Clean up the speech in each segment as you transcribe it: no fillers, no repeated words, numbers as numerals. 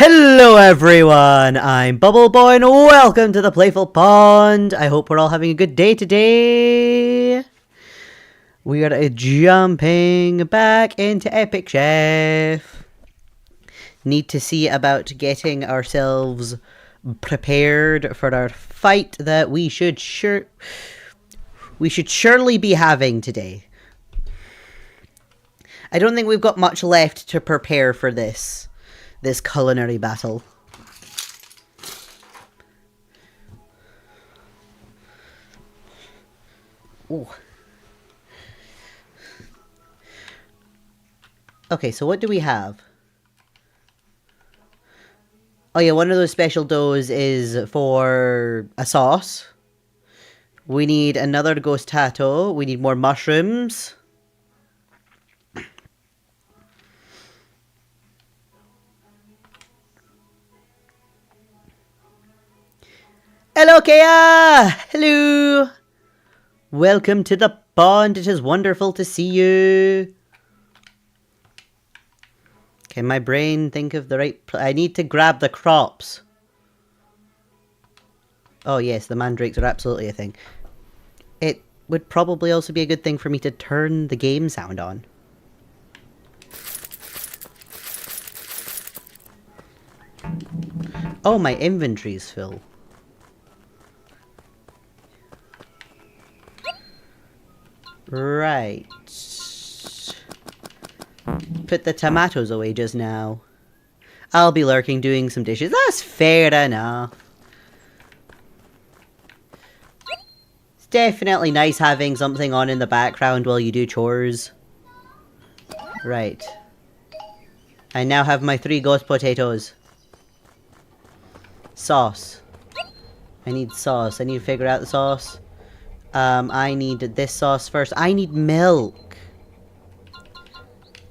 Hello everyone, I'm BubbleBuoy and welcome to the Playful Pond. I hope we're all having a good day today. We are jumping back into Epic Chef. Need to see about getting ourselves prepared for our fight that we should surely be having today. I don't think we've got much left to prepare for this culinary battle. Ooh. Okay, so what do we have? Oh yeah, one of those special doughs is for a sauce. We need another ghost tato. We need more mushrooms. Hello, Kea! Hello! Welcome to the pond. It is wonderful to see you. Can my brain think of the right... I need to grab the crops. Oh yes, the mandrakes are absolutely a thing. It would probably also be a good thing for me to turn the game sound on. Oh, my inventory's full. Right. Put the tomatoes away just now. I'll be lurking doing some dishes. That's fair enough. It's definitely nice having something on in the background while you do chores. Right. I now have my 3 ghost potatoes. Sauce. I need sauce. I need to figure out the sauce. I need this sauce first. I need milk.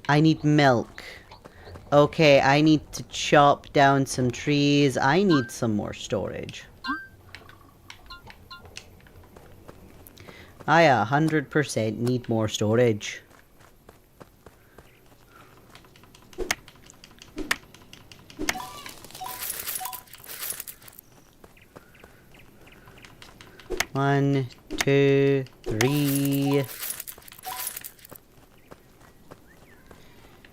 I need milk. Okay, I need to chop down some trees. I need some more storage. I 100% need more storage. One, 2, 3.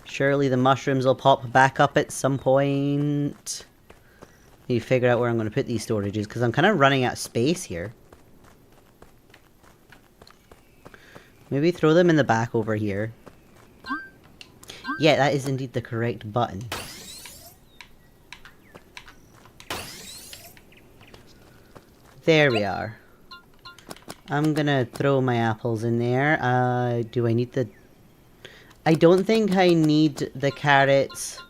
Surely the mushrooms will pop back up at some point. Need to figure out where I'm going to put these storages because I'm kind of running out of space here. Maybe throw them in the back over here. Yeah, that is indeed the correct button. There we are. I'm gonna throw my apples in there. Do I need the... I don't think I need the carrots.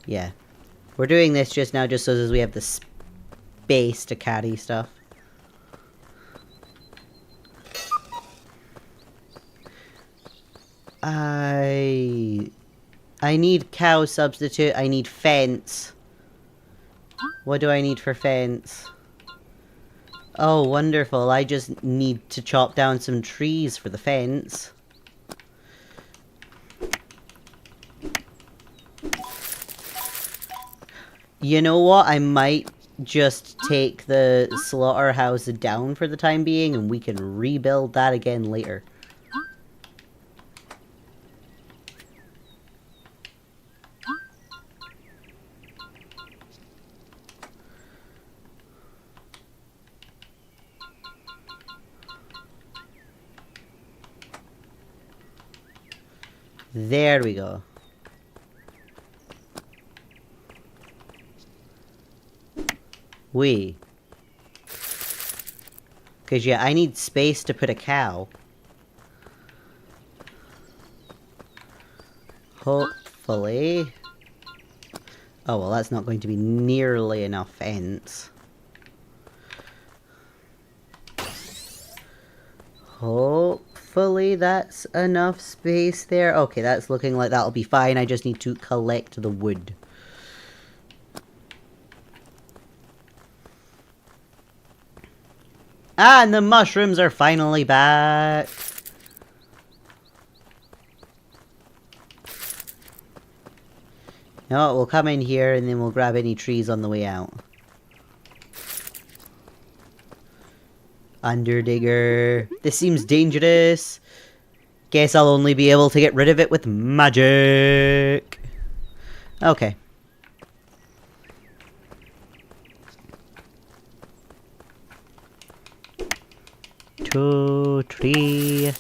Yeah. We're doing this just now just so as we have the space to carry stuff. I need cow substitute. I need fence. What do I need for fence? Oh, wonderful. I just need to chop down some trees for the fence. You know what? I might just take the slaughterhouse down for the time being and we can rebuild that again later. There we go. Because, yeah, I need space to put a cow. Hopefully. Oh, well, that's not going to be nearly enough fence. Hopefully that's enough space there. Okay, that's looking like that'll be fine. I just need to collect the wood. Ah, and the mushrooms are finally back. No, we'll come in here and then we'll grab any trees on the way out. Underdigger. This seems dangerous. Guess I'll only be able to get rid of it with magic. Okay. 2, 3.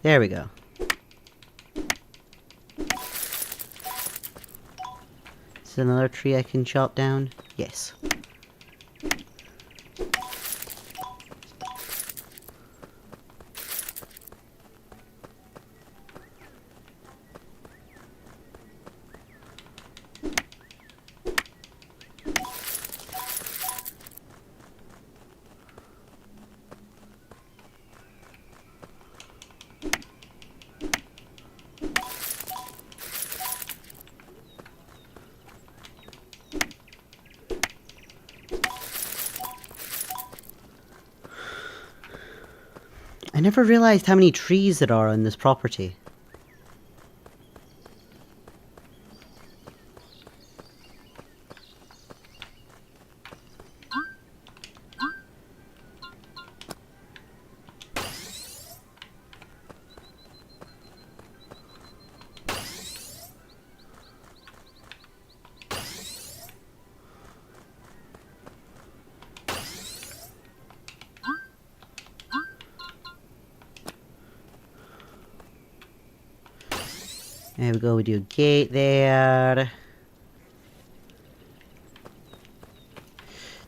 There we go. Is there another tree I can chop down? Yes. I never realized how many trees there are on this property. There we go, we do a gate there.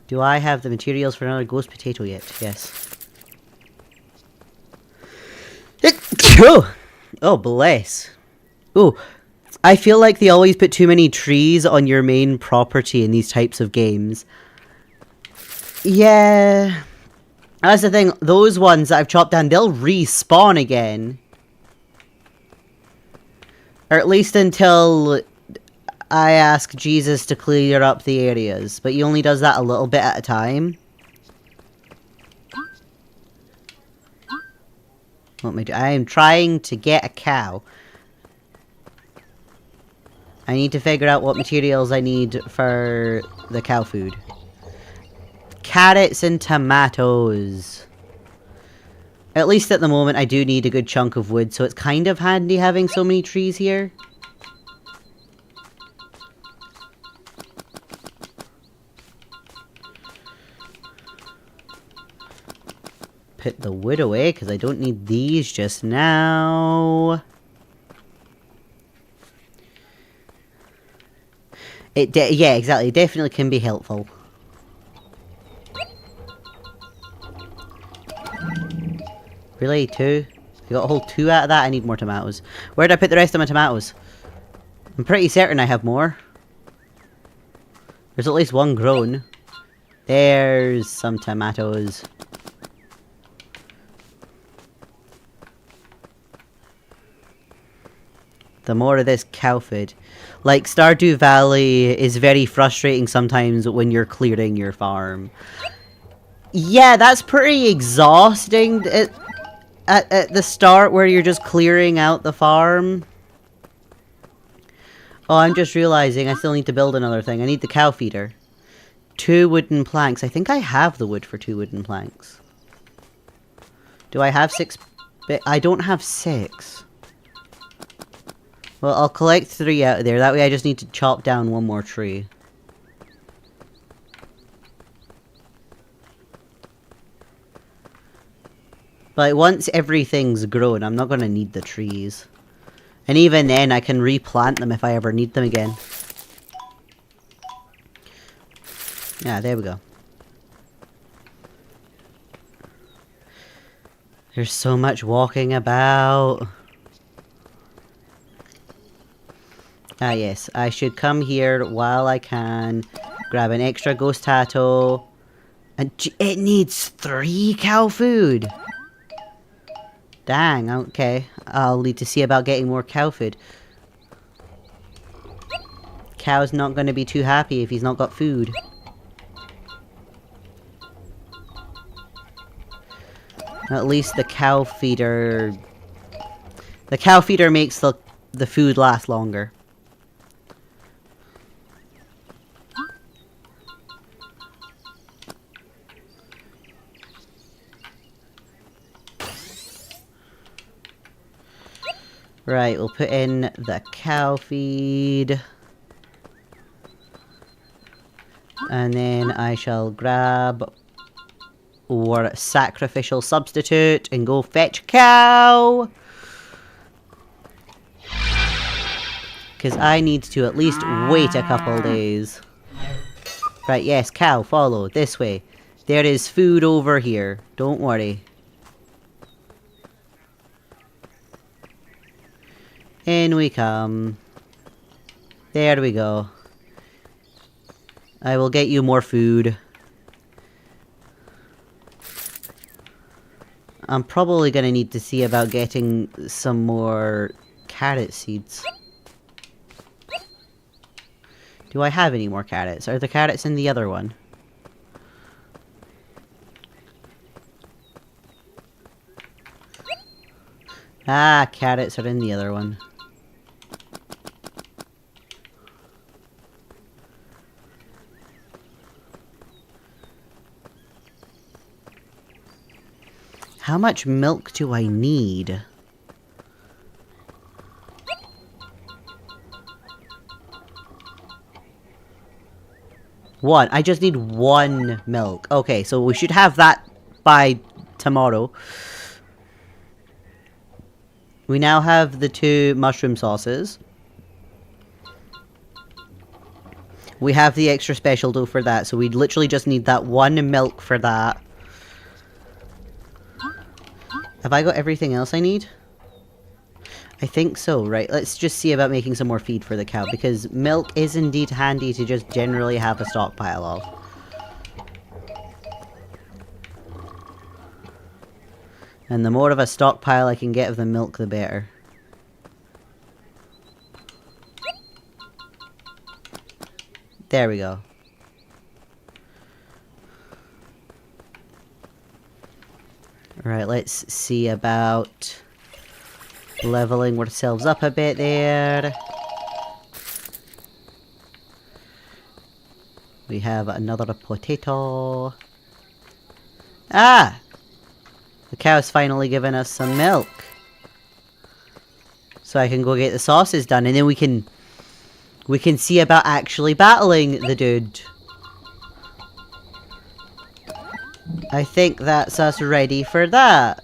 Do I have the materials for another ghost potato yet? Yes. Oh, bless. Oh, I feel like they always put too many trees on your main property in these types of games. Yeah. That's the thing, those ones that I've chopped down, they'll respawn again. Or at least until I ask Jesus to clear up the areas. But he only does that a little bit at a time. What am I doing? I am trying to get a cow. I need to figure out what materials I need for the cow food. Carrots and tomatoes. At least at the moment, I do need a good chunk of wood, so it's kind of handy having so many trees here. Put the wood away, because I don't need these just now. Yeah, exactly. It definitely can be helpful. Really? 2? I got a whole 2 out of that? I need more tomatoes. Where did I put the rest of my tomatoes? I'm pretty certain I have more. There's at least one grown. There's some tomatoes. The more of this cow food. Like, Stardew Valley is very frustrating sometimes when you're clearing your farm. Yeah, that's pretty exhausting. At the start where you're just clearing out the farm. Oh, I'm just realizing I still need to build another thing. I need the cow feeder. 2 wooden planks. I think I have the wood for 2 wooden planks. Do I have 6? I don't have 6. Well, I'll collect 3 out of there. That way I just need to chop down 1 more tree. But once everything's grown, I'm not going to need the trees. And even then, I can replant them if I ever need them again. Yeah, there we go. There's so much walking about. Ah, yes. I should come here while I can. Grab an extra ghost tato. And it needs 3 cow food. Dang, okay. I'll need to see about getting more cow food. Cow's not going to be too happy if he's not got food. At least the cow feeder... The cow feeder makes the food last longer. Right, we'll put in the cow feed. And then I shall grab our sacrificial substitute and go fetch cow. Because I need to at least wait a couple days. Right, yes, cow, follow. This way. There is food over here. Don't worry. In we come. There we go. I will get you more food. I'm probably going to need to see about getting some more carrot seeds. Do I have any more carrots? Are the carrots in the other one? Ah, carrots are in the other one. How much milk do I need? One. I just need 1 milk. Okay, so we should have that by tomorrow. We now have the 2 mushroom sauces. We have the extra special dough for that, so we literally just need that 1 milk for that. Have I got everything else I need? I think so, right? Let's just see about making some more feed for the cow, because milk is indeed handy to just generally have a stockpile of. And the more of a stockpile I can get of the milk, the better. There we go. Right, let's see about leveling ourselves up a bit there. We have another potato. Ah! The cow's finally given us some milk. So I can go get the sauces done, and then we can see about actually battling the dude. I think that's us ready for that.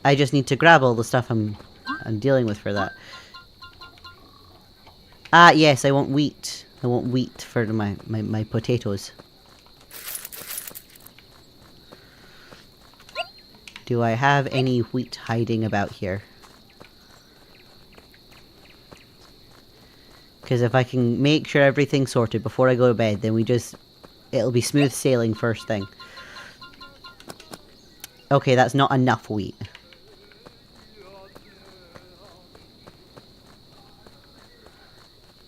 I just need to grab all the stuff I'm dealing with for that. Ah, yes, I want wheat. I want wheat for my potatoes. Do I have any wheat hiding about here? Because if I can make sure everything's sorted before I go to bed, then it'll be smooth sailing first thing. Okay, that's not enough wheat.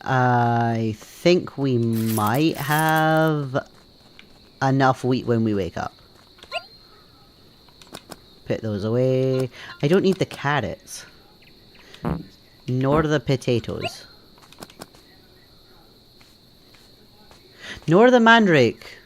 I think we might have enough wheat when we wake up. Put those away. I don't need the carrots. Nor the potatoes. Nor the mandrake.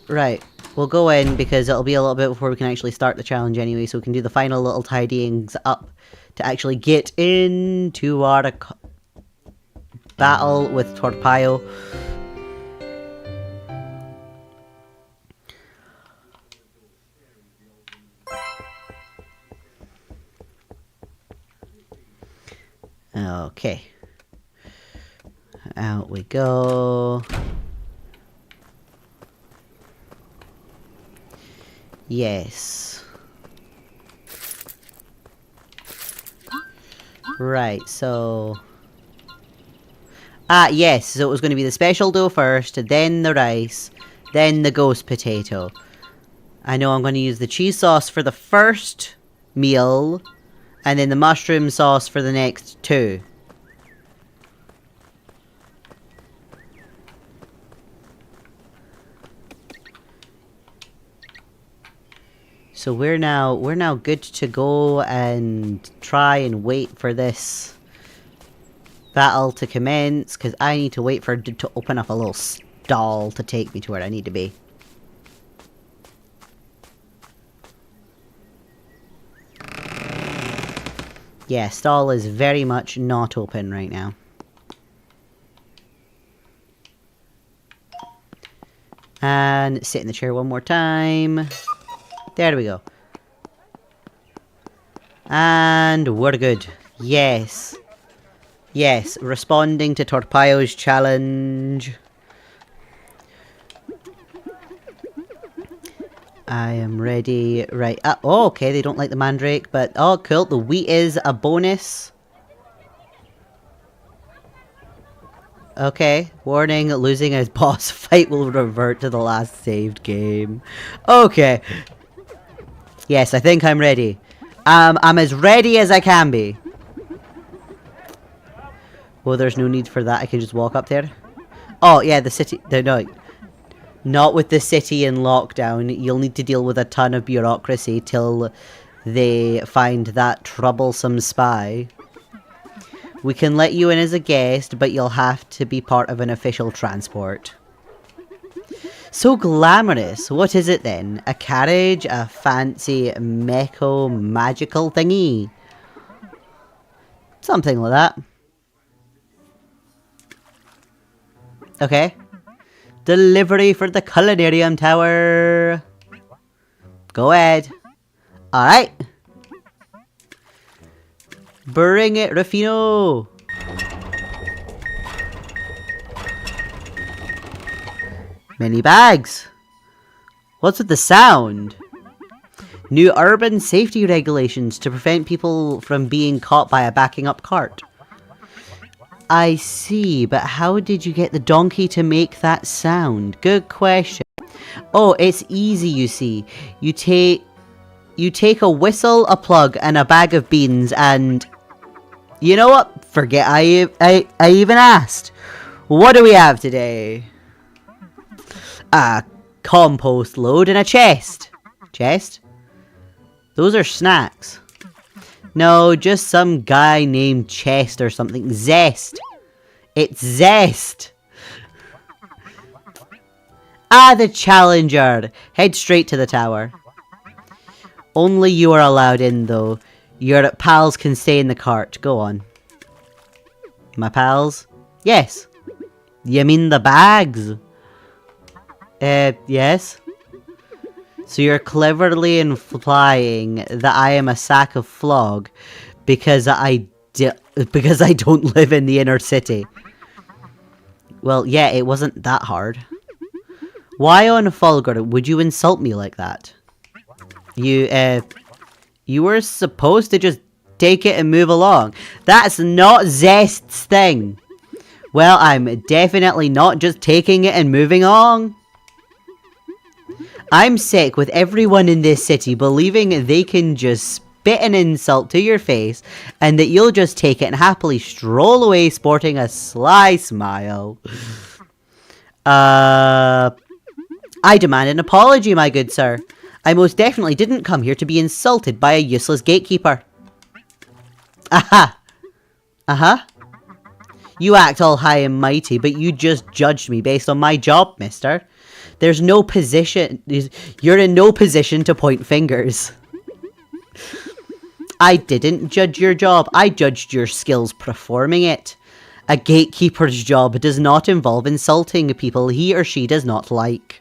Right. We'll go in because it'll be a little bit before we can actually start the challenge anyway, so we can do the final little tidyings up to actually get into our battle with Torpaio. Okay. Out we go. Yes. Right, so... yes, so it was going to be the special dough first, then the rice, then the ghost potato. I know I'm going to use the cheese sauce for the first meal, and then the mushroom sauce for the next two. So we're now good to go and try and wait for this battle to commence, because I need to wait for it to open up a little stall to take me to where I need to be. Yeah, stall is very much not open right now. And sit in the chair one more time. There we go. And we're good. Yes. Yes, responding to Torpaio's challenge. I am ready. Right. Oh, okay, they don't like the mandrake, but... Oh, cool. The wheat is a bonus. Okay. Warning, losing a boss fight will revert to the last saved game. Okay. Yes, I think I'm ready. I'm as ready as I can be. Well, there's no need for that. I can just walk up there. Oh, yeah, the city... No, not with the city in lockdown. You'll need to deal with a ton of bureaucracy till they find that troublesome spy. We can let you in as a guest, but you'll have to be part of an official transport. So glamorous. What is it then? A carriage? A fancy mecho magical thingy? Something like that. Okay. Delivery for the culinarium tower. Go ahead. Alright. Bring it, Rufino. Many bags. What's with the sound? New urban safety regulations to prevent people from being caught by a backing up cart. I see, but how did you get the donkey to make that sound? Good question. Oh, it's easy, you see. You take a whistle, a plug, and a bag of beans, and... You know what? Forget I even asked. What do we have today? A compost load and a chest. Chest? Those are snacks. No, just some guy named Chest or something. Zest. It's Zest. Ah, the Challenger. Head straight to the tower. Only you are allowed in, though. Your pals can stay in the cart. Go on. My pals? Yes. You mean the bags? Yes. So you're cleverly implying that I am a sack of flog because I don't live in the inner city. Well, yeah, it wasn't that hard. Why on Fulgur would you insult me like that? You were supposed to just take it and move along. That's not Zest's thing. Well, I'm definitely not just taking it and moving on. I'm sick with everyone in this city believing they can just spit an insult to your face and that you'll just take it and happily stroll away sporting a sly smile. I demand an apology, my good sir. I most definitely didn't come here to be insulted by a useless gatekeeper. Aha! Uh-huh. You act all high and mighty, but you just judged me based on my job, mister. There's no position... You're in no position to point fingers. I didn't judge your job. I judged your skills performing it. A gatekeeper's job does not involve insulting people he or she does not like.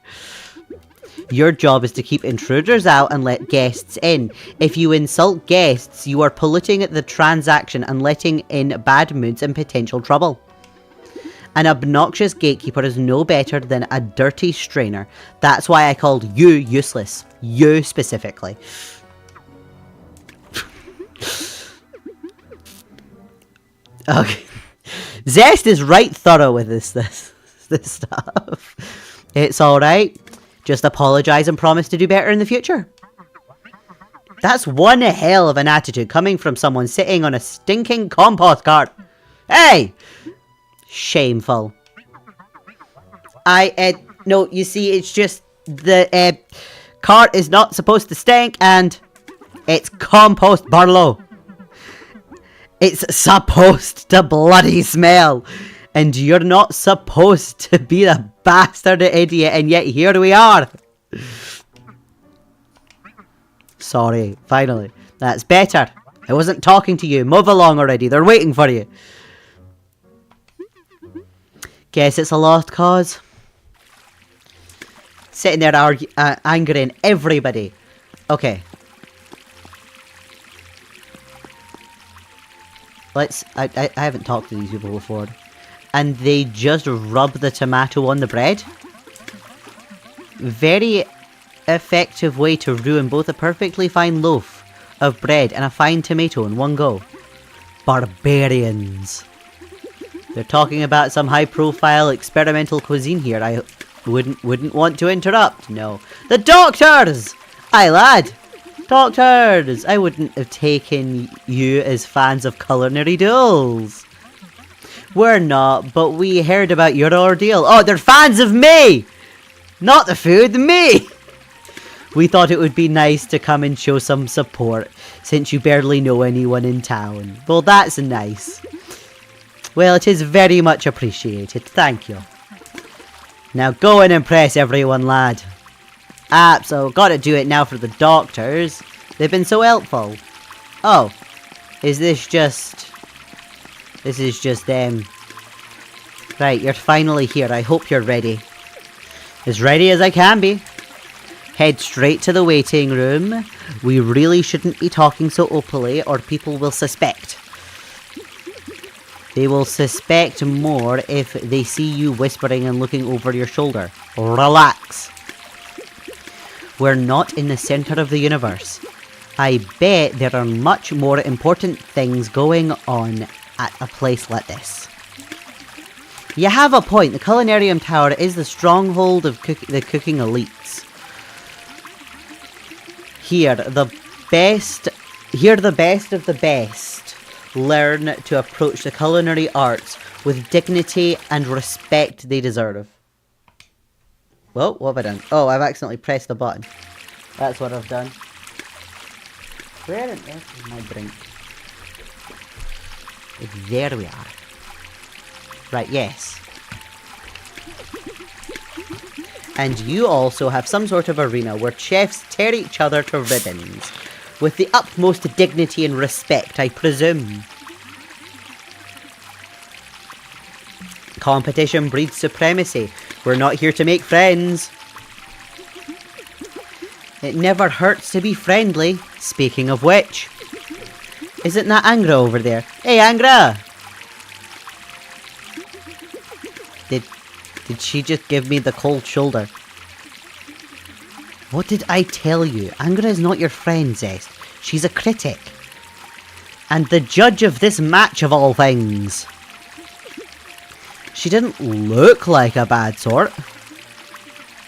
Your job is to keep intruders out and let guests in. If you insult guests, you are polluting the transaction and letting in bad moods and potential trouble. An obnoxious gatekeeper is no better than a dirty strainer. That's why I called you useless. You specifically. Okay. Zest is right thorough with this stuff. It's alright. Just apologise and promise to do better in the future. That's one hell of an attitude coming from someone sitting on a stinking compost cart. Hey! Shameful. No, you see, it's just the cart is not supposed to stink and it's compost, Barlow. It's supposed to bloody smell. And you're not supposed to be the bastard idiot, and yet here we are. Sorry, finally. That's better. I wasn't talking to you. Move along already. They're waiting for you. Guess it's a lost cause. Sitting there angering everybody. Okay. I haven't talked to these people before. And they just rub the tomato on the bread. Very effective way to ruin both a perfectly fine loaf of bread and a fine tomato in one go. Barbarians. They're talking about some high-profile experimental cuisine here. I wouldn't want to interrupt. No. The doctors! Aye, lad. Doctors! I wouldn't have taken you as fans of culinary duels. We're not, but we heard about your ordeal. Oh, they're fans of me! Not the food, me! We thought it would be nice to come and show some support, since you barely know anyone in town. Well, that's nice. Well, it is very much appreciated. Thank you. Now go and impress everyone, lad. So gotta do it now for the doctors. They've been so helpful. Oh, is this just... This is just them. Right, you're finally here. I hope you're ready. As ready as I can be. Head straight to the waiting room. We really shouldn't be talking so openly or people will suspect. They will suspect more if they see you whispering and looking over your shoulder. Relax. We're not in the center of the universe. I bet there are much more important things going on at a place like this. You have a point. The Culinarium Tower is the stronghold of the cooking elites. Here, the best of the best learn to approach the culinary arts with dignity and respect they deserve. Whoa, what have I done? Oh, I've accidentally pressed the button. That's what I've done. Where on earth is my drink? There we are. Right, yes. And you also have some sort of arena where chefs tear each other to ribbons. With the utmost dignity and respect, I presume. Competition breeds supremacy. We're not here to make friends. It never hurts to be friendly. Speaking of which. Isn't that Angra over there? Hey, Angra! Did she just give me the cold shoulder? What did I tell you? Angra is not your friend, Zest. She's a critic. And the judge of this match of all things. She didn't look like a bad sort.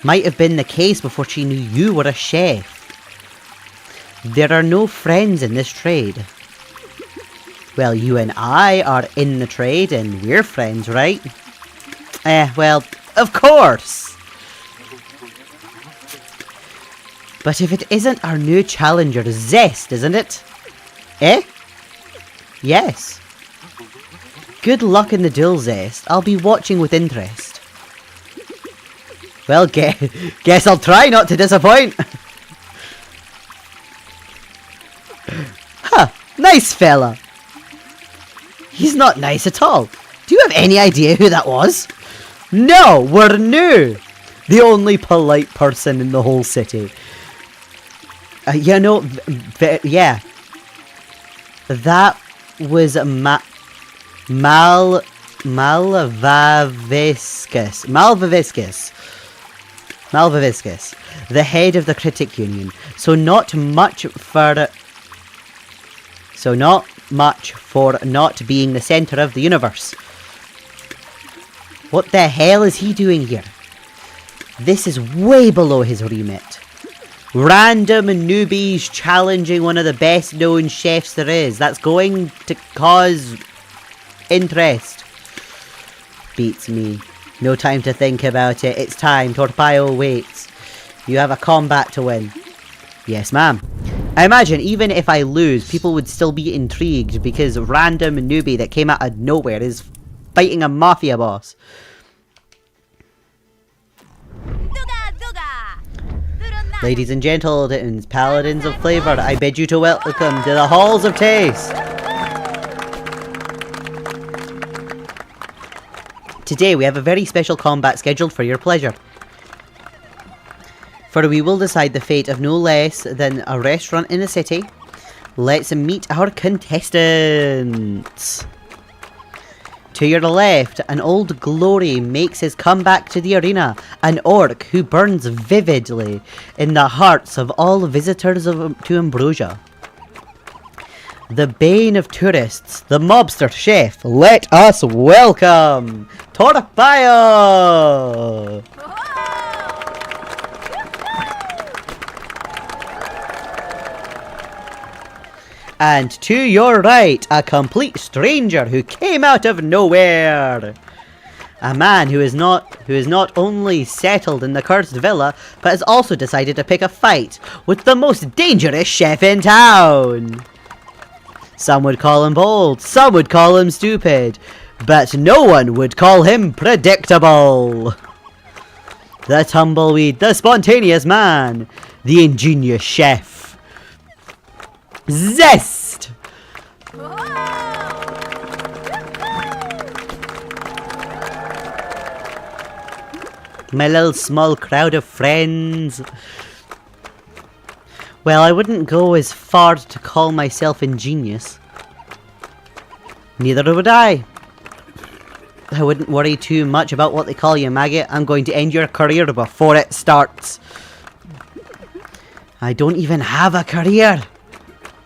Might have been the case before she knew you were a chef. There are no friends in this trade. Well, you and I are in the trade and we're friends, right? Well, of course! But if it isn't our new challenger, Zest, isn't it? Eh? Yes. Good luck in the duel, Zest. I'll be watching with interest. Well, guess I'll try not to disappoint. Huh, nice fella. He's not nice at all. Do you have any idea who that was? No, we're new. The only polite person in the whole city. You know, yeah. That was Malvaviscus, the head of the Critic Union. So not much for not being the center of the universe. What the hell is he doing here? This is way below his remit. Random newbies challenging one of the best known chefs there is. That's going to cause interest. Beats me. No time to think about it. It's time. Torpaio waits. You have a combat to win. Yes, ma'am. I imagine even if I lose, people would still be intrigued because random newbie that came out of nowhere is fighting a mafia boss. Ladies and gentlemen, paladins of flavor, I bid you to welcome to the halls of taste. Today we have a very special combat scheduled for your pleasure. For we will decide the fate of no less than a restaurant in a city. Let's meet our contestants. To your left, an old glory makes his comeback to the arena. An orc who burns vividly in the hearts of all visitors to Ambrosia. The bane of tourists, the mobster chef. Let us welcome Torpaio! And to your right, a complete stranger who came out of nowhere. A man who is not only settled in the cursed villa, but has also decided to pick a fight with the most dangerous chef in town. Some would call him bold, some would call him stupid, but no one would call him predictable. The tumbleweed, the spontaneous man, the ingenious chef. Zest! My little small crowd of friends. Well, I wouldn't go as far to call myself ingenious. Neither would I. I wouldn't worry too much about what they call you, maggot. I'm going to end your career before it starts. I don't even have a career.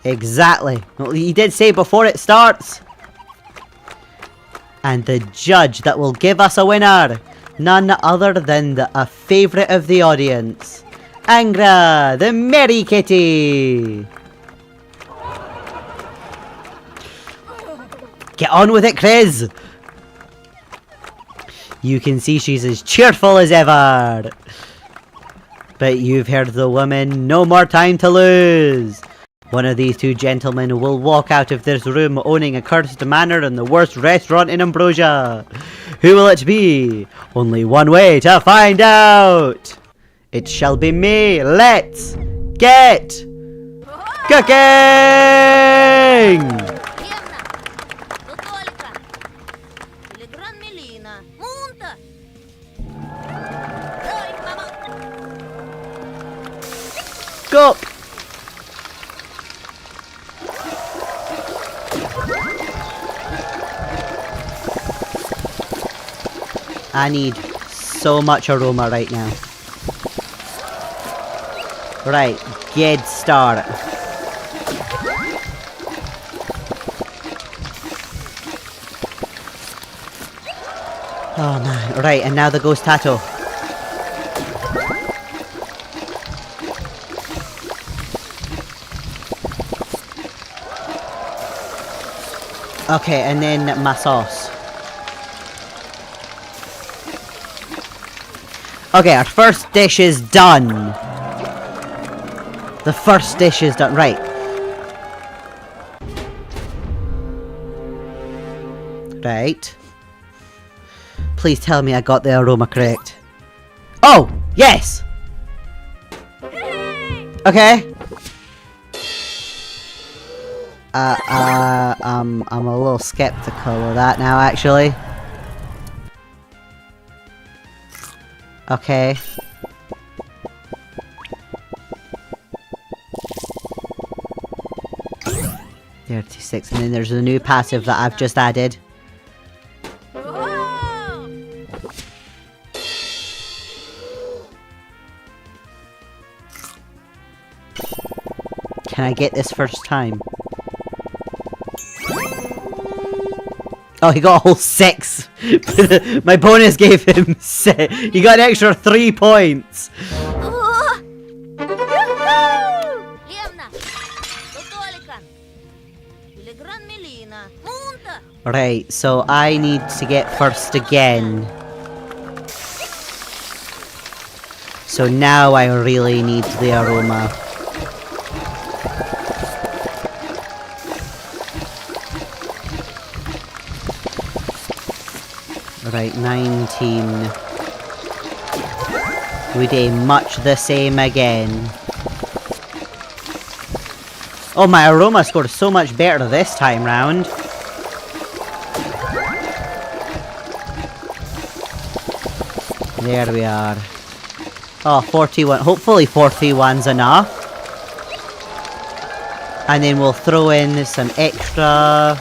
Exactly. Well, he did say before it starts. And the judge that will give us a winner, none other than a favourite of the audience, Angra, the merry kitty. Get on with it, Chris. You can see she's as cheerful as ever. But you've heard the woman, no more time to lose. One of these two gentlemen will walk out of this room owning a cursed manor and the worst restaurant in Ambrosia. Who will it be? Only one way to find out. It shall be me. Let's get cooking! Go! I need so much aroma right now. Right, get started. Oh man, right, and now the ghost tattoo. Okay, and then my sauce. Okay, our first dish is done. The first dish is done. Right. Right. Please tell me I got the aroma correct. Oh! Yes! Okay. I'm a little skeptical of that now, actually. Okay. .36, and then there's a new passive that I've just added. Can I get this first time? Oh, he got a whole 6. My bonus gave him 6. He got an extra 3 points. Right, so I need to get first again. So now I really need the aroma. Right, 19. We do much the same again. Oh, my aroma scored so much better this time round. There we are. Oh, 41. Hopefully 41's enough. And then we'll throw in some extra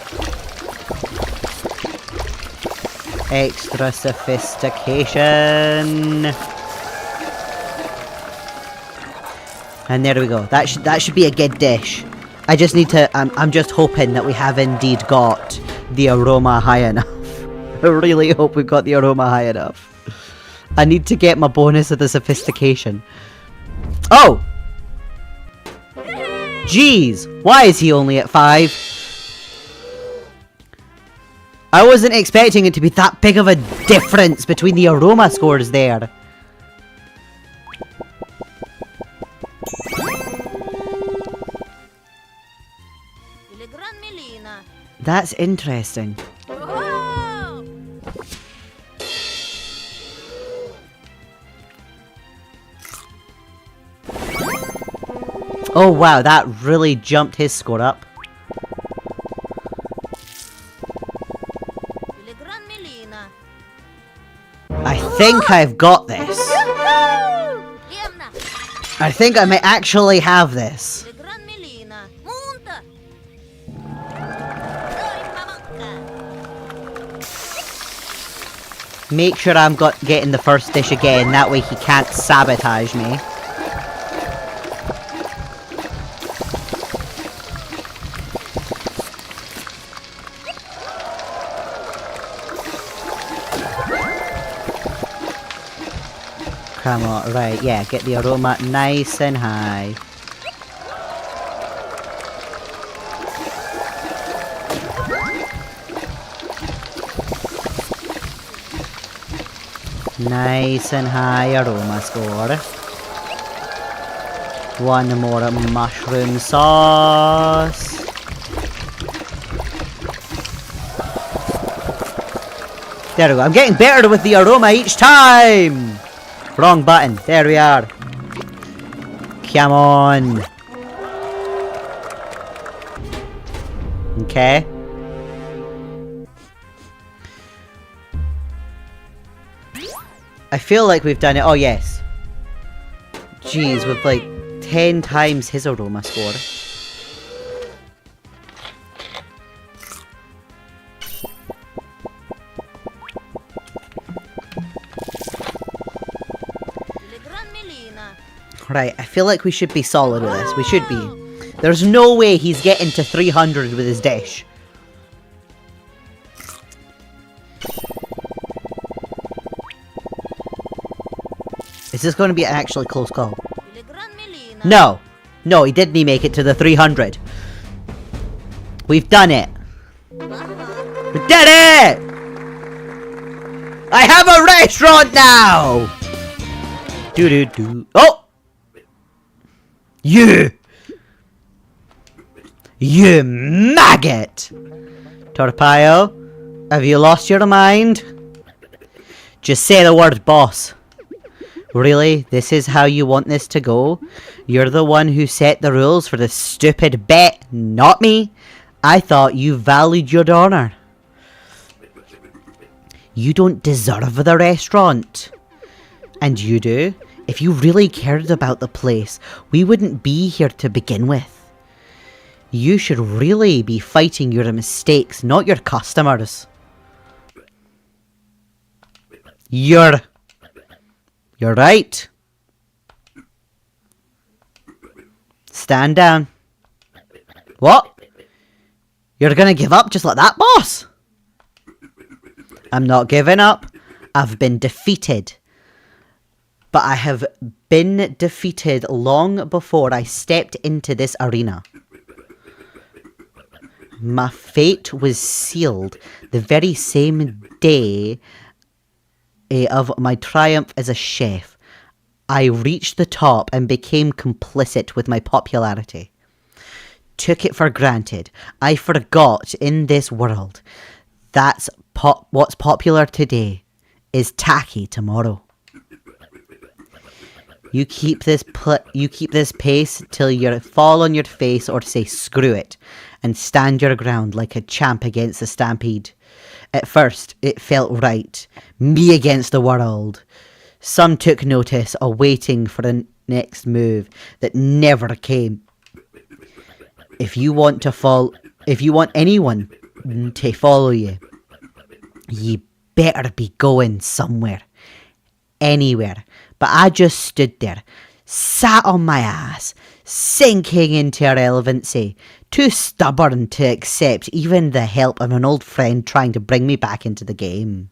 sophistication. And there we go. That should be a good dish. I just need to I'm just hoping that we have indeed got the aroma high enough. I really hope we've got the aroma high enough. I need to get my bonus of the sophistication. Oh! Jeez, why is he only at 5? I wasn't expecting it to be that big of a difference between the aroma scores there. That's interesting. Oh wow, that really jumped his score up. I think I've got this. I think I may actually have this. Make sure I'm getting the first dish again, that way he can't sabotage me. Come on, right, yeah, get the aroma nice and high. Nice and high aroma score. One more mushroom sauce. There we go. I'm getting better with the aroma each time. Wrong button. There we are. Come on. Okay. I feel like we've done it. Oh, yes. Jeez, with like 10 times his aroma score. Right, I feel like we should be solid with this. We should be. There's no way he's getting to 300 with his dish. Is this going to be an actually close call? No! No, he didn't make it to the 300. We've done it! We did it! I have a restaurant now! Do-do-do. Oh! You! You maggot! Torpaio, have you lost your mind? Just say the word, boss. Really? This is how you want this to go? You're the one who set the rules for this stupid bet, not me. I thought you valued your honor. You don't deserve the restaurant. And you do? If you really cared about the place, we wouldn't be here to begin with. You should really be fighting your mistakes, not your customers. You're right. Stand down. What? You're gonna give up just like that, boss? I'm not giving up. I've been defeated. But I have been defeated long before I stepped into this arena. My fate was sealed the very same day of my triumph as a chef. I reached the top and became complicit with my popularity. Took it for granted. I forgot in this world that's what's popular today is tacky tomorrow. You keep this pace till you fall on your face or say screw it and stand your ground like a champ against the stampede. At first, it felt right. Me against the world. Some took notice, awaiting for the next move that never came. If you want anyone to follow you, ye better be going somewhere. Anywhere. But I just stood there, sat on my ass, sinking into irrelevancy, too stubborn to accept even the help of an old friend trying to bring me back into the game.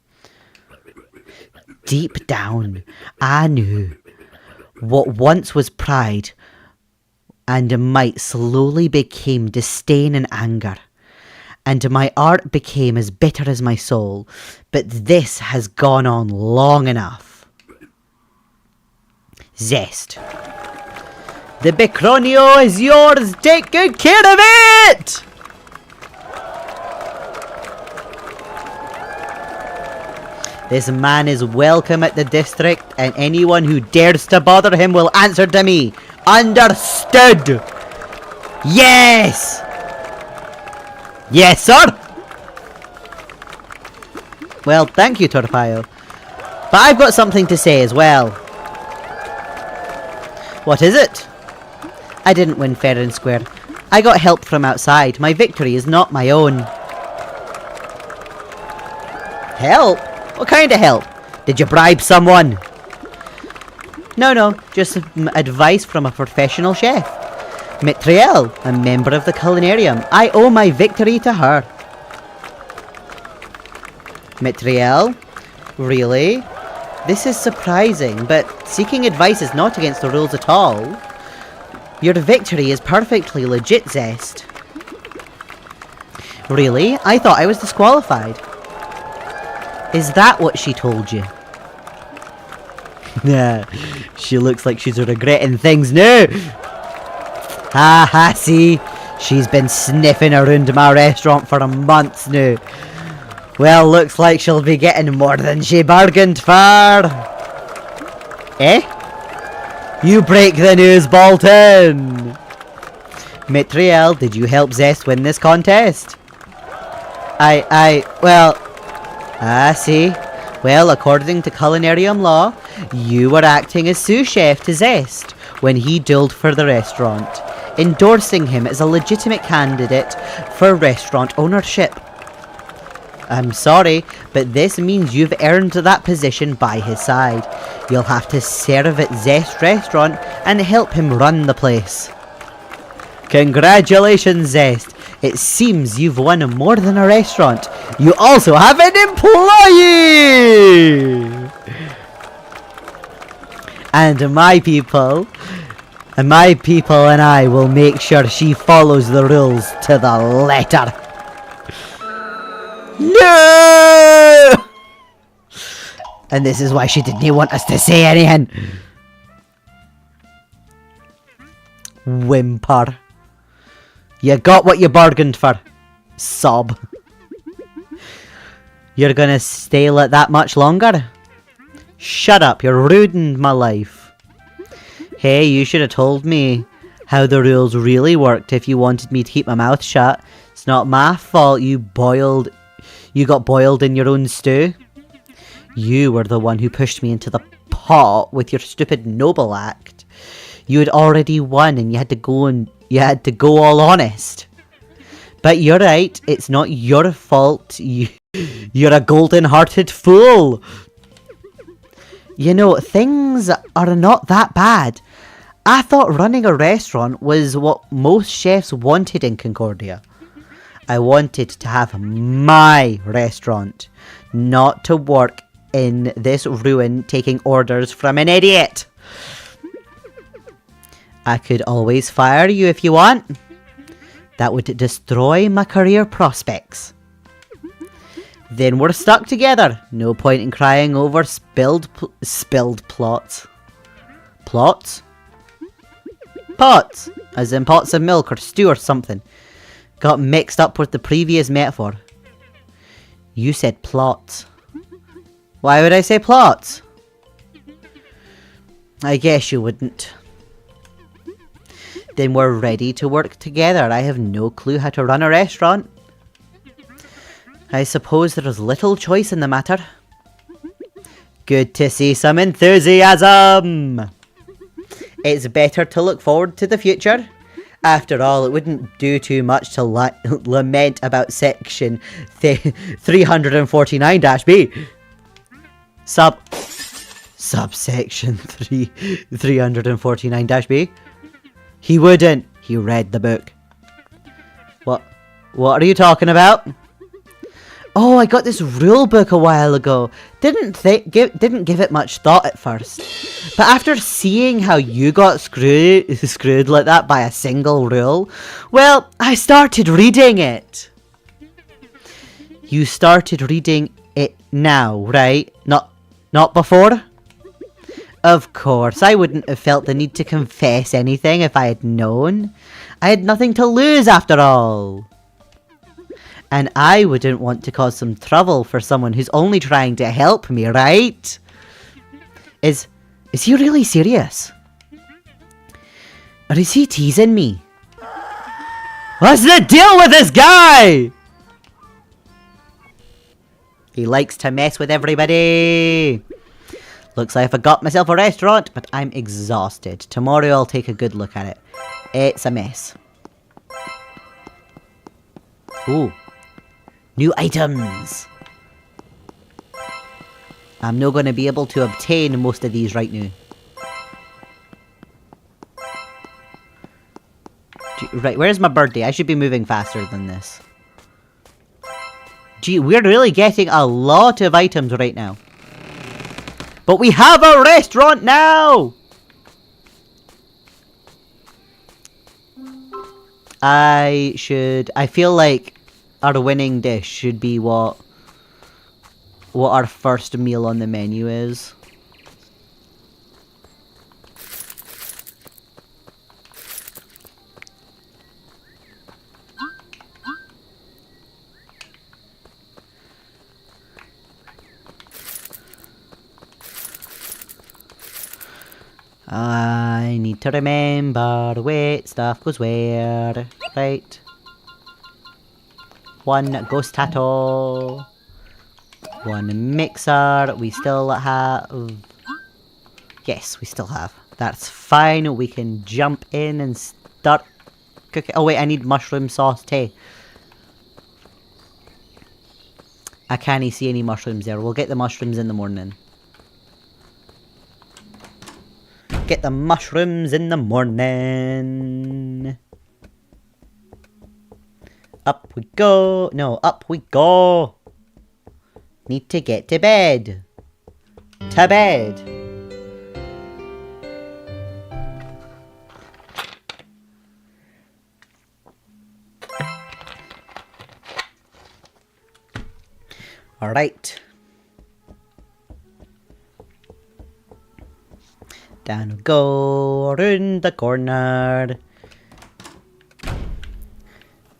Deep down, I knew what once was pride and might slowly became disdain and anger, and my art became as bitter as my soul, but this has gone on long enough. Zest. The Becronio is yours. Take good care of it! This man is welcome at the district, and anyone who dares to bother him will answer to me. Understood? Yes! Yes, sir? Well, thank you, Torpaio. But I've got something to say as well. What is it? I didn't win fair and square. I got help from outside. My victory is not my own. Help? What kind of help? Did you bribe someone? No, just advice from a professional chef. Mitriel, a member of the culinarium. I owe my victory to her. Mitriel? Really? This is surprising, but seeking advice is not against the rules at all. Your victory is perfectly legit, Zest. Really? I thought I was disqualified. Is that what she told you? Nah, she looks like she's regretting things now. Ha, see? She's been sniffing around my restaurant for months now. Well, looks like she'll be getting more than she bargained for. Eh? You break the news, Bolton! Mitriel, did you help Zest win this contest? See. Well, according to culinarium law, you were acting as sous chef to Zest when he dueled for the restaurant, endorsing him as a legitimate candidate for restaurant ownership. I'm sorry, but this means you've earned that position by his side. You'll have to serve at Zest restaurant and help him run the place. Congratulations, Zest. It seems you've won more than a restaurant. You also have an employee! And my people and I will make sure she follows the rules to the letter. No! And this is why she didn't want us to say anything. Whimper. You got what you bargained for. Sob. You're gonna stay like that much longer? Shut up, you're ruining my life. Hey, you should have told me how the rules really worked if you wanted me to keep my mouth shut. It's not my fault you got boiled in your own stew. You were the one who pushed me into the pot with your stupid noble act. You had already won and you had to go all honest. But you're right, it's not your fault. You're a golden-hearted fool. You know, things are not that bad. I thought running a restaurant was what what most chefs wanted in Concordia. I wanted to have my restaurant, not to work in this ruin taking orders from an idiot. I could always fire you if you want. That would destroy my career prospects. Then we're stuck together. No point in crying over spilled plots. Plots? Pots, as in pots of milk or stew or something. Got mixed up with the previous metaphor. You said plots. Why would I say plots? I guess you wouldn't. Then we're ready to work together. I have no clue how to run a restaurant. I suppose there is little choice in the matter. Good to see some enthusiasm. It's better to look forward to the future. After all, it wouldn't do too much to lament about section 349-B. Subsection 349-B. He wouldn't. He read the book. What are you talking about? Oh, I got this rule book a while ago. Didn't give it much thought at first. But after seeing how you got screwed like that by a single rule, well, I started reading it. You started reading it now, right? Not before? Of course, I wouldn't have felt the need to confess anything if I had known. I had nothing to lose after all. And I wouldn't want to cause some trouble for someone who's only trying to help me, right? Is he really serious? Or is he teasing me? What's the deal with this guy? He likes to mess with everybody. Looks like I got myself a restaurant, but I'm exhausted. Tomorrow I'll take a good look at it. It's a mess. Ooh. New items! I'm not going to be able to obtain most of these right now. Right, where's my birthday? I should be moving faster than this. Gee, we're really getting a lot of items right now. But we have a restaurant now! I feel like our winning dish should be what our first meal on the menu is. I need to remember where stuff goes where. Right. One ghost tattoo. One mixer. We still have... Yes, we still have. That's fine. We can jump in and start cooking. Oh wait, I need mushroom sauce too. I can't see any mushrooms there. We'll get the mushrooms in the morning. Get the mushrooms in the morning. Up we go. No, up we go. Need to get to bed. To bed. Alright. Down we go. Around the corner.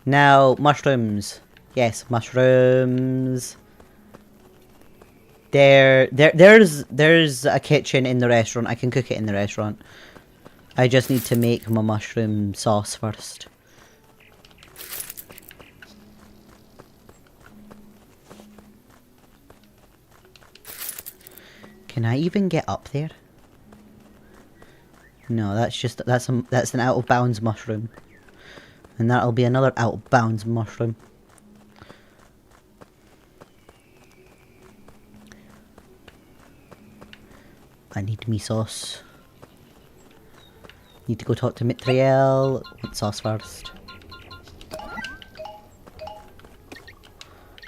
Now, mushrooms. Yes, mushrooms. There's a kitchen in the restaurant. I can cook it in the restaurant. I just need to make my mushroom sauce first. Can I even get up there? No, that's an out of bounds mushroom. And that'll be another out of bounds mushroom. I need me sauce. Need to go talk to Mitriel. Want sauce first.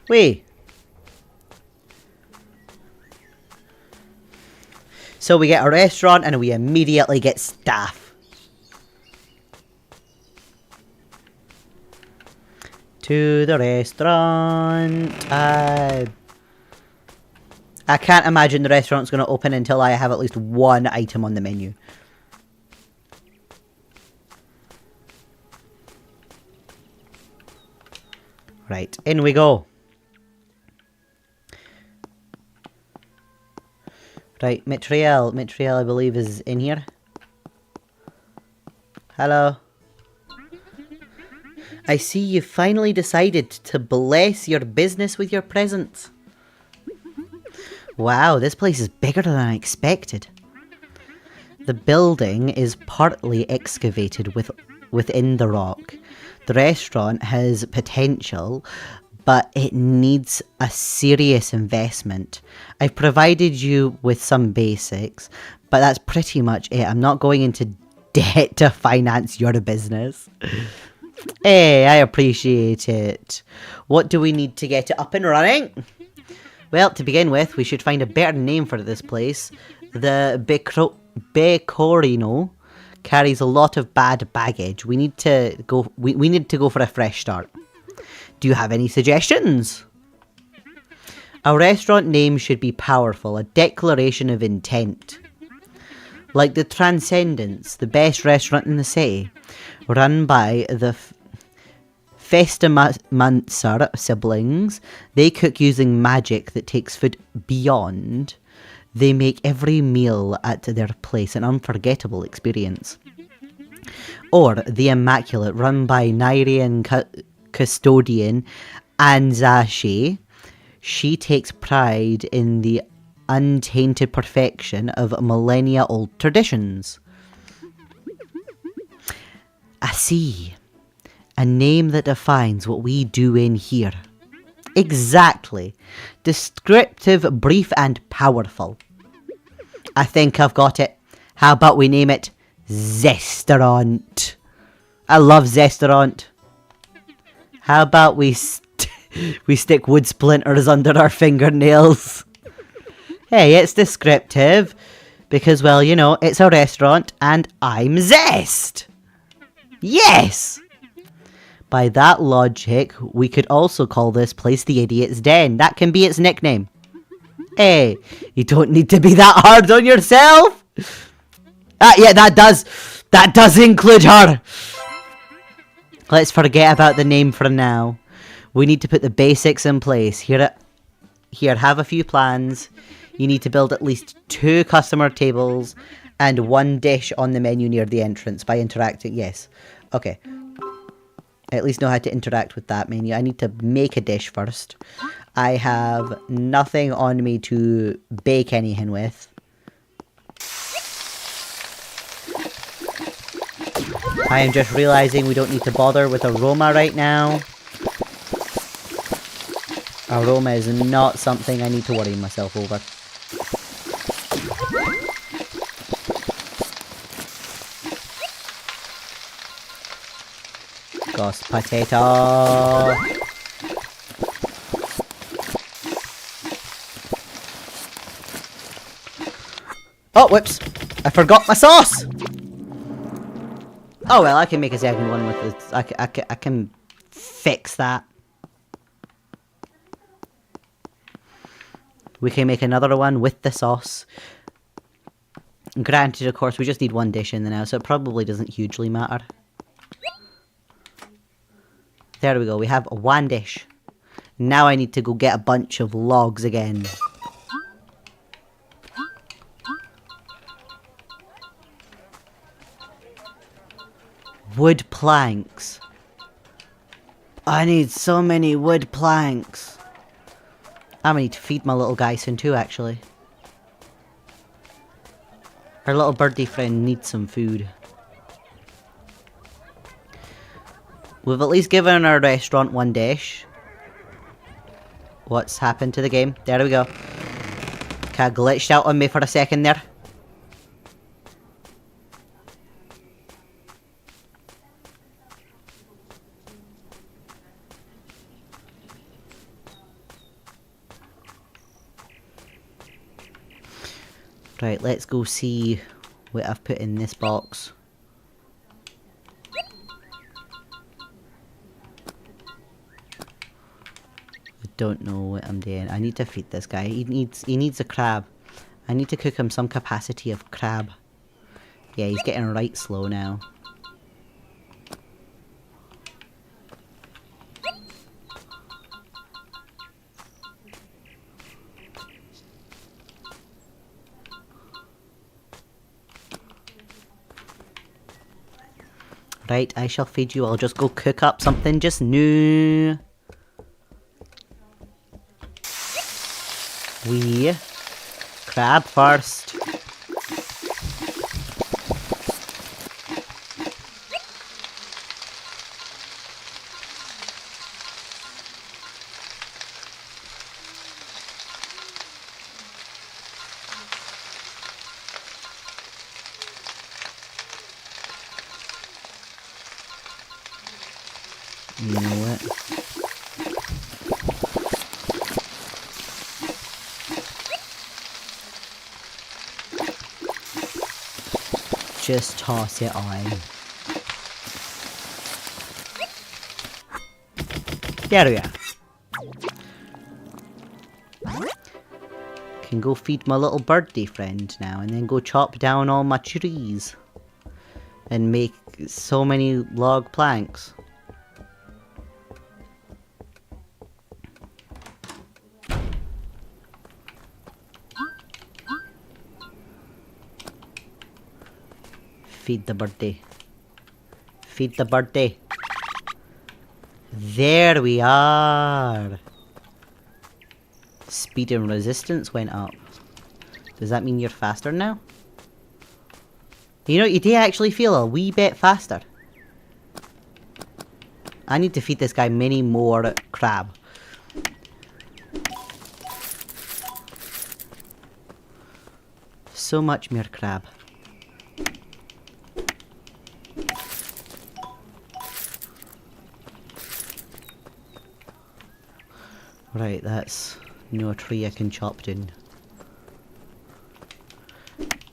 Wait. So we get a restaurant and we immediately get staff. To the restaurant. I can't imagine the restaurant's going to open until I have at least one item on the menu. Right, in we go. Right, Mitriel, I believe, is in here. Hello. I see you finally decided to bless your business with your presence. Wow, this place is bigger than I expected. The building is partly excavated within the rock. The restaurant has potential, but it needs a serious investment. I've provided you with some basics, but that's pretty much it. I'm not going into debt to finance your business. Hey, I appreciate it. What do we need to get it up and running? Well, to begin with, we should find a better name for this place. The Becorino carries a lot of bad baggage. We need to go for a fresh start. Do you have any suggestions? Our restaurant name should be powerful, a declaration of intent. Like the Transcendence, the best restaurant in the city, run by the Festamancer siblings. They cook using magic that takes food beyond. They make every meal at their place an unforgettable experience. Or the Immaculate, run by Nairan custodian Anzashi. She takes pride in the untainted perfection of millennia-old traditions. I see. A name that defines what we do in here. Exactly. Descriptive, brief, and powerful. I think I've got it. How about we name it Zestaurant? I love Zestaurant. How about we stick wood splinters under our fingernails? Hey, it's descriptive. Because, well, you know, it's a restaurant and I'm Zest. Yes! By that logic, we could also call this place the Idiot's Den. That can be its nickname. Hey, you don't need to be that hard on yourself. Yeah, that does include her. Let's forget about the name for now. We need to put the basics in place. Here, have a few plans. You need to build at least 2 customer tables and 1 dish on the menu near the entrance by interacting. Yes. Okay. I at least know how to interact with that menu. I need to make a dish first. I have nothing on me to bake anything with. I am just realizing we don't need to bother with aroma right now. Aroma is not something I need to worry myself over. Ghost potato. Oh, whoops. I forgot my sauce. Oh, well, I can make a second one with this. I can fix that. We can make another one with the sauce. Granted, of course, we just need 1 dish in there now, so it probably doesn't hugely matter. There we go, we have 1 dish. Now I need to go get a bunch of logs again. Wood planks. I need so many wood planks. I'm gonna need to feed my little guy soon too, actually. Our little birdie friend needs some food. We've at least given our restaurant 1 dish. What's happened to the game? There we go. Kinda glitched out on me for a second there. Right, let's go see what I've put in this box. I don't know what I'm doing. I need to feed this guy. He needs a crab. I need to cook him some capacity of crab. Yeah, he's getting right slow now. Right, I shall feed you. I'll just go cook up something just new. We crab first. You know what? Just toss it on. There we are. Can go feed my little birdie friend now and then go chop down all my trees. And make so many log planks. Feed the birdie. Feed the birdie. There we are. Speed and resistance went up. Does that mean you're faster now? You know, you do actually feel a wee bit faster. I need to feed this guy many more crab. So much more crab. Right, that's no tree I can chop down.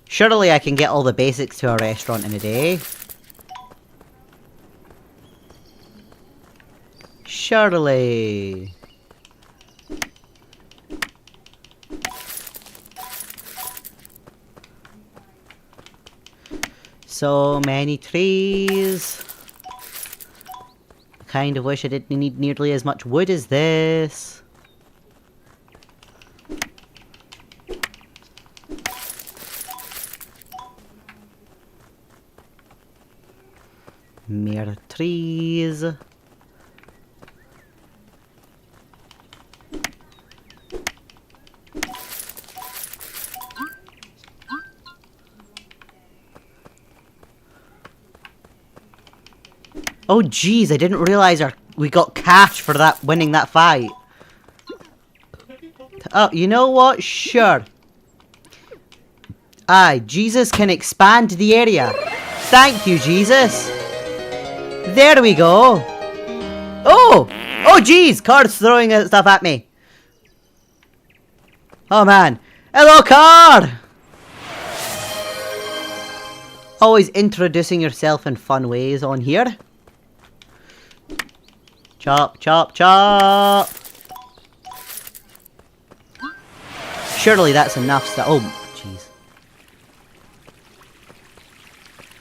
Surely I can get all the basics to a restaurant in a day. Surely. So many trees. Kind of wish I didn't need nearly as much wood as this. Mere trees. Oh jeez, I didn't realize we got cash for that winning that fight. Oh, you know what? Sure. Aye, Jesus can expand the area. Thank you, Jesus. There we go. Oh! Oh jeez, car's throwing stuff at me. Oh man. Hello, car! Always introducing yourself in fun ways on here. Chop, chop, chop! Surely that's enough stuff. Oh, jeez.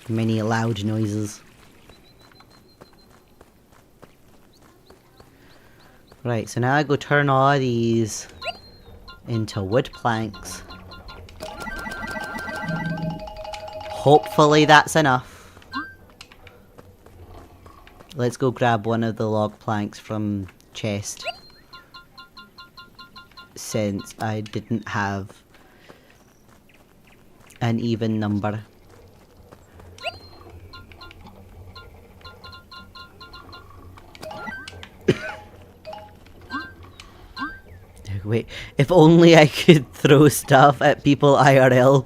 Many loud noises. Right, so now I go turn all these into wood planks. Hopefully that's enough. Let's go grab one of the log planks from chest. Since I didn't have an even number. Wait, if only I could throw stuff at people IRL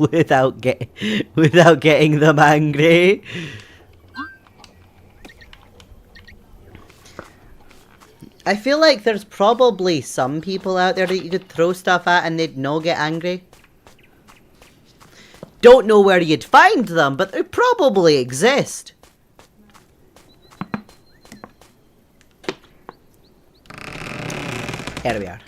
without getting them angry. I feel like there's probably some people out there that you could throw stuff at and they'd no get angry. don't know where you'd find them, but they probably exist. Here we are.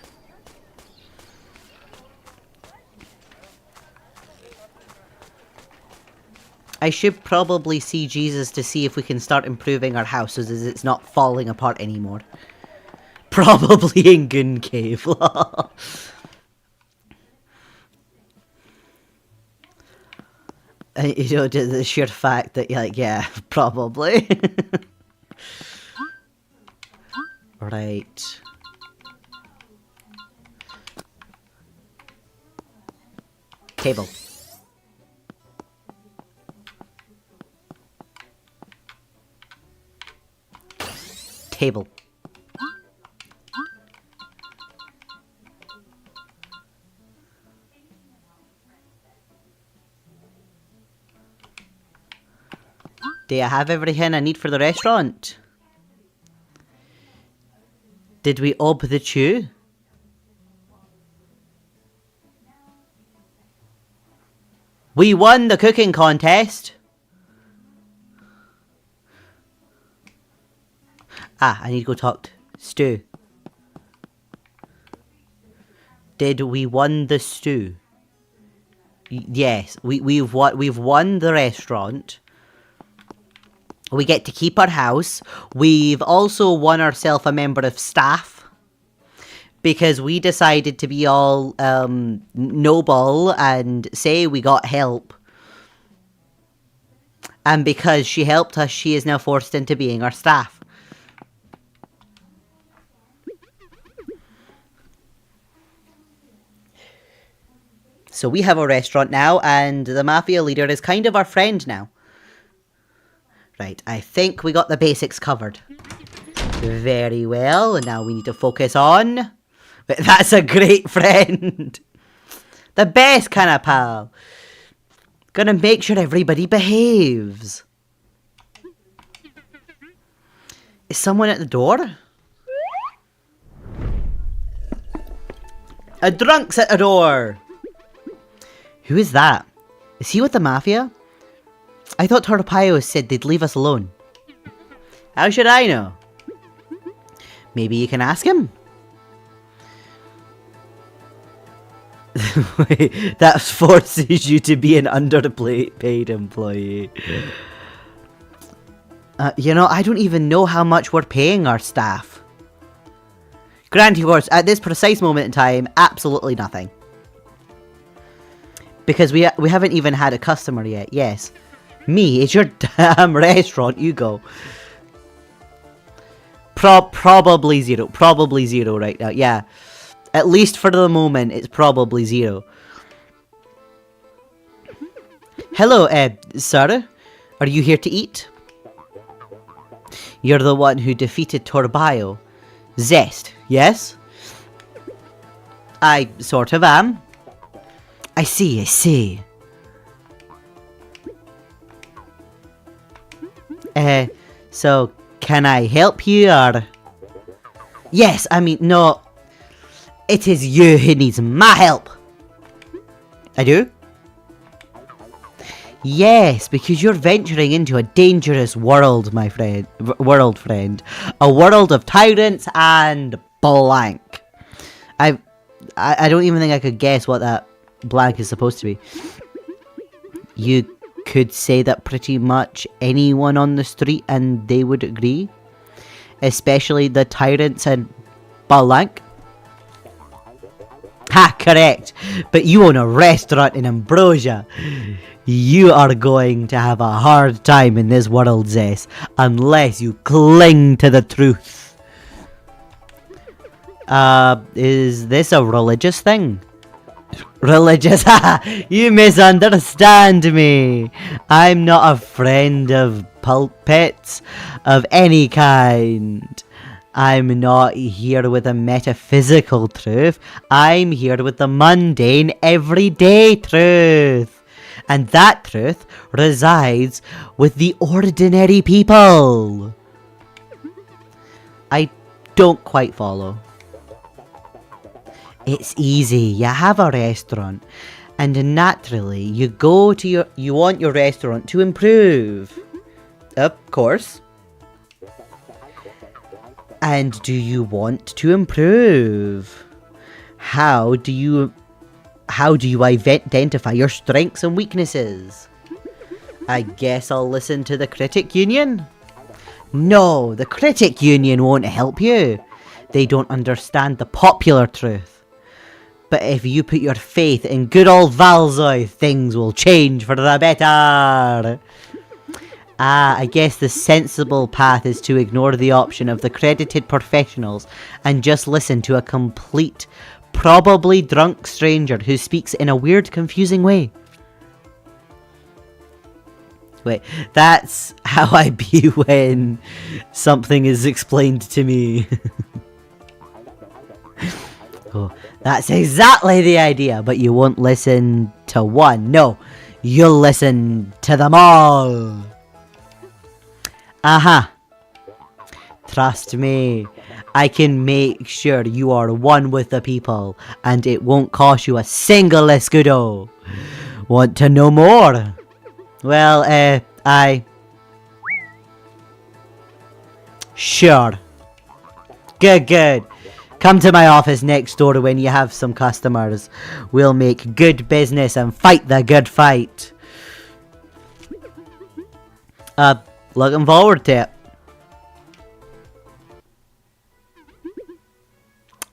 I should probably see Jesus to see if we can start improving our house so that it's not falling apart anymore. Probably in Goon Cave. You know, the sheer fact that you're like, yeah, probably. Right. Table. Table. Do you have everything I need for the restaurant? Did we ob the chew? We won the cooking contest! Ah, I need to go talk to Stu. Did we won the stew? Yes, we've won the restaurant. We get to keep our house. We've also won ourselves a member of staff. Because we decided to be all noble and say we got help. And because she helped us, she is now forced into being our staff. So we have a restaurant now, and the mafia leader is kind of our friend now. Right, I think we got the basics covered. Very well, and now we need to focus on... That's a great friend! The best kind of pal! Gonna make sure everybody behaves. Is someone at the door? A drunk's at the door! Who is that? Is he with the mafia? I thought Torpaio said they'd leave us alone. How should I know? Maybe you can ask him? That forces you to be an underpaid employee. You know, I don't even know how much we're paying our staff. Granted, of course, at this precise moment in time, absolutely nothing. Because we haven't even had a customer yet. Yes. Me, it's your damn restaurant. You go. Probably zero. Probably zero right now. Yeah. At least for the moment, it's probably zero. Hello, sir. Are you here to eat? You're the one who defeated Torbaio. Zest, yes? I sort of am. I see, I see. So, can I help you, or... Yes, I mean, no. It is you who needs my help. I do? Yes, because you're venturing into a dangerous world, my friend. Friend. A world of tyrants and blank. I don't even think I could guess what that blank is supposed to be. You could say that pretty much anyone on the street and they would agree. Especially the tyrants and blank. Ha, correct. But you own a restaurant in Ambrosia. You are going to have a hard time in this world, Zess, unless you cling to the truth. Is this a religious thing? Religious? Ha! You misunderstand me. I'm not a friend of pulpits of any kind. I'm not here with a metaphysical truth. I'm here with the mundane, everyday truth. And that truth resides with the ordinary people. I don't quite follow. It's easy. You have a restaurant. And naturally, you want your restaurant to improve. Of course. And do you want to improve? How do you identify your strengths and weaknesses? I guess I'll listen to the critic union. No, the critic union won't help you. They don't understand the popular truth. But if you put your faith in good old Valzoy, things will change for the better. I guess the sensible path is to ignore the option of the credited professionals and just listen to a complete, probably drunk stranger who speaks in a weird, confusing way. Wait, that's how I be when something is explained to me. Oh, that's exactly the idea, but you won't listen to one. No, you'll listen to them all. Aha. Trust me, I can make sure you are one with the people, and it won't cost you a single escudo. Want to know more? Well, Sure. Good. Come to my office next door when you have some customers. We'll make good business and fight the good fight. Looking forward to it.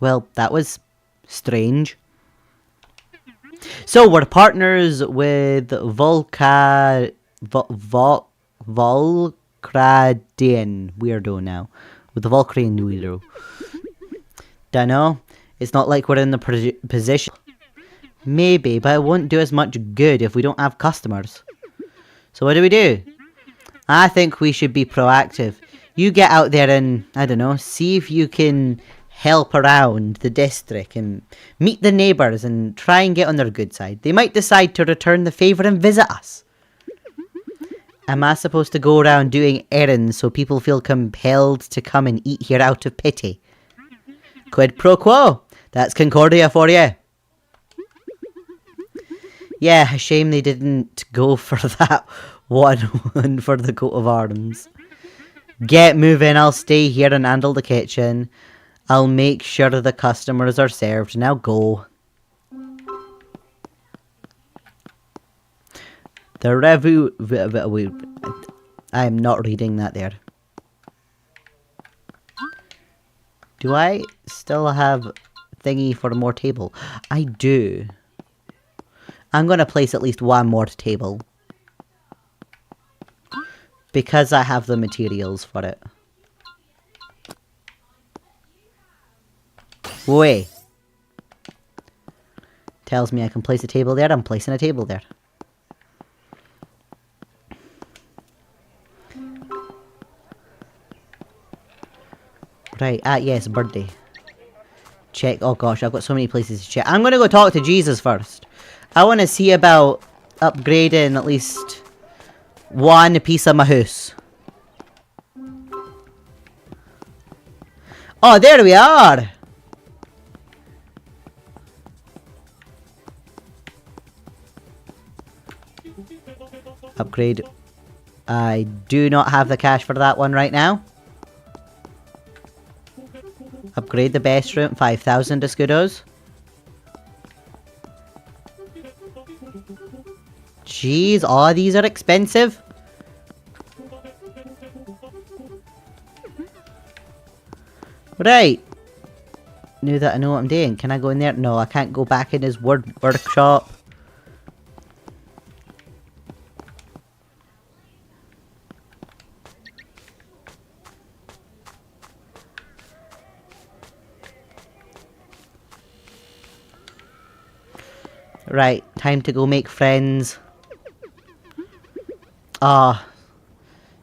Well, that was strange. So, we're partners with Volcradian weirdo now. With the Volcradian weirdo. Dunno. It's not like we're in the position. Maybe, but it won't do as much good if we don't have customers. So what do? I think we should be proactive. You get out there and, I don't know, see if you can help around the district and meet the neighbours and try and get on their good side. They might decide to return the favour and visit us. Am I supposed to go around doing errands so people feel compelled to come and eat here out of pity? Quid pro quo. That's Concordia for you. Yeah, a shame they didn't go for that one for the coat of arms. Get moving, I'll stay here and handle the kitchen. I'll make sure the customers are served. Now go. The review... I am not reading that there. Do I still have thingy for more table? I do. I'm going to place at least one more table. Because I have the materials for it. Wait. Tells me I can place a table there. I'm placing a table there. Right, yes, birthday. Check, oh gosh, I've got so many places to check. I'm gonna go talk to Jesus first. I want to see about upgrading at least one piece of my house. Oh, there we are! Upgrade. I do not have the cash for that one right now. Upgrade the best room, 5,000 escudos. Jeez, all these are expensive. Right. Now that I know what I'm doing, can I go in there? No, I can't go back in his workshop. Right, time to go make friends. Ah,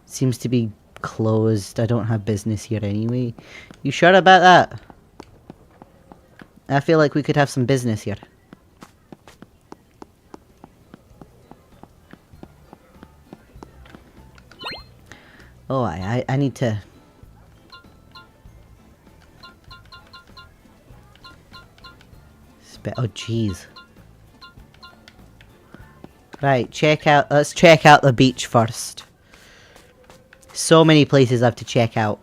seems to be closed. I don't have business here anyway. You sure about that? I feel like we could have some business here. Oh, I need to... Oh, jeez. Right, let's check out the beach first. So many places I have to check out.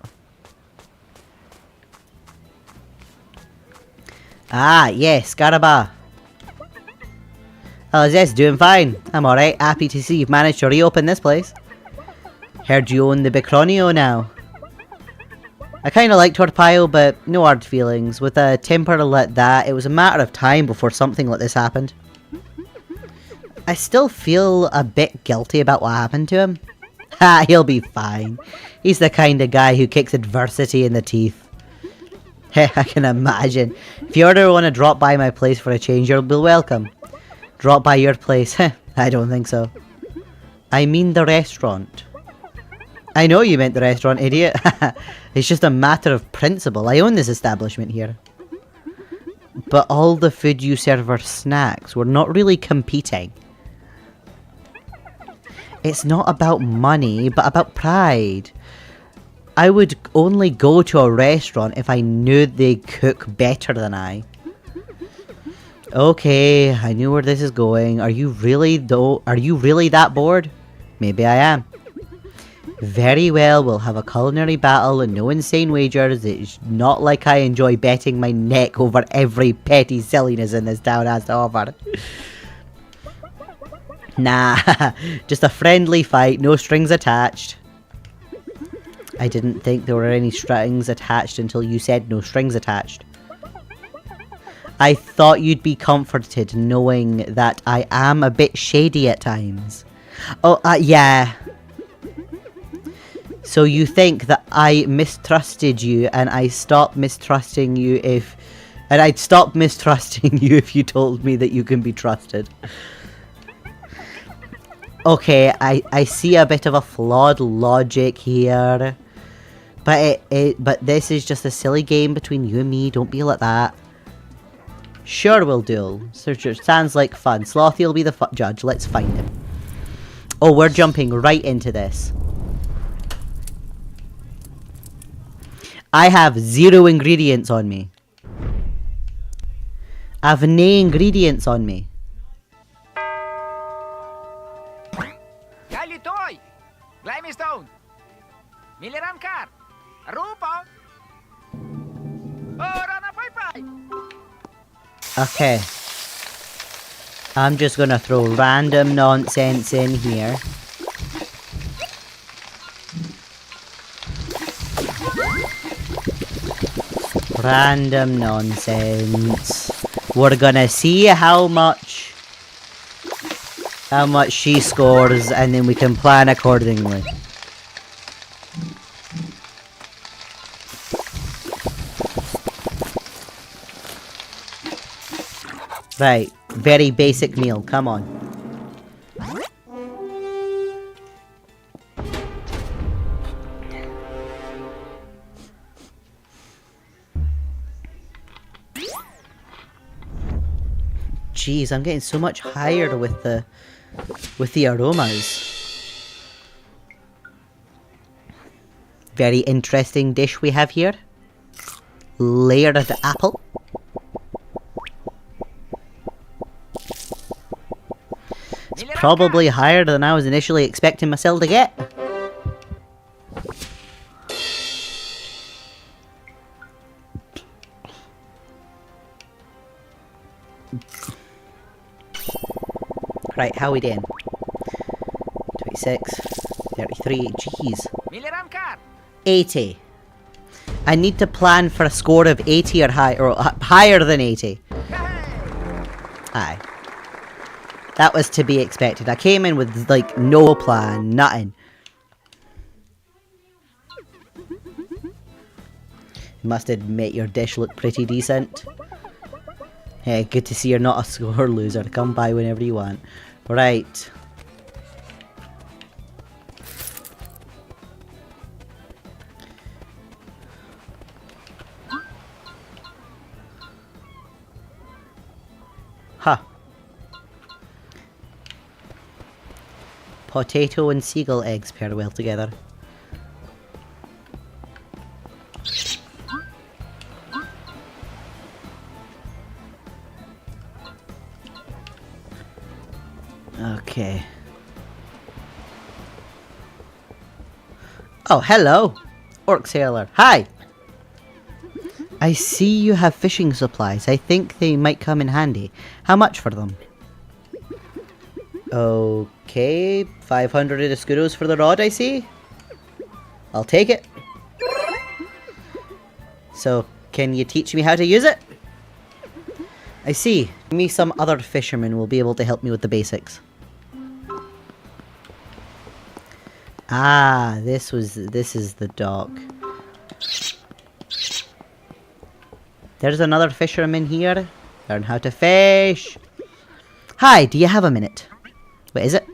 Ah, yes, Garaba. How's this? Doing fine. I'm alright. Happy to see you've managed to reopen this place. Heard you own the Bicronio now. I kinda liked Torpile, but no hard feelings. With a temper like that, it was a matter of time before something like this happened. I still feel a bit guilty about what happened to him. Ha, he'll be fine. He's the kind of guy who kicks adversity in the teeth. Heh, I can imagine. If you ever want to drop by my place for a change, you'll be welcome. Drop by your place? Heh, I don't think so. I mean the restaurant. I know you meant the restaurant, idiot. It's just a matter of principle. I own this establishment here. But all the food you serve are snacks. We're not really competing. It's not about money, but about pride. I would only go to a restaurant if I knew they cook better than I. Okay, I knew where this is going. Are you really that bored? Maybe I am. Very well, we'll have a culinary battle and no insane wagers. It's not like I enjoy betting my neck over every petty silliness in this town has to offer. Nah, just a friendly fight, no strings attached. I didn't think there were any strings attached until you said no strings attached. I thought you'd be comforted knowing that I am a bit shady at times. Oh, yeah. So you think that I mistrusted you and I'd stop mistrusting you if you told me that you can be trusted. Okay, I see a bit of a flawed logic here. But this is just a silly game between you and me. Don't be like that. Sure, we'll duel. Searcher sounds like fun. Slothy will be the judge. Let's find him. Oh, we're jumping right into this. I have 0 ingredients on me. I've no ingredients on me. Galitoy! Glimestone! Miliram Kar! Rupo! Rana Pai. Okay. I'm just gonna throw random nonsense in here. Random nonsense. We're gonna see how much she scores, and then we can plan accordingly. Right, very basic meal, come on. Jeez, I'm getting so much higher with the aromas. Very interesting dish we have here. Layered apple. It's probably higher than I was initially expecting myself to get. Right, how we doing? 26, 33, jeez. 80. I need to plan for a score of 80 or higher than 80. Aye. That was to be expected. I came in with, like, no plan, nothing. Must admit your dish looked pretty decent. Hey, good to see you're not a score loser. Come by whenever you want. Right. Huh. Potato and seagull eggs pair well together. Okay. Oh, hello. Orc sailor. Hi. I see you have fishing supplies. I think they might come in handy. How much for them? Okay, 500 escudos for the rod, I see. I'll take it. So, can you teach me how to use it? I see. Me some other fishermen will be able to help me with the basics. Ah, this is the dock. There's another fisherman here. Learn how to fish. Hi, do you have a minute? What is it?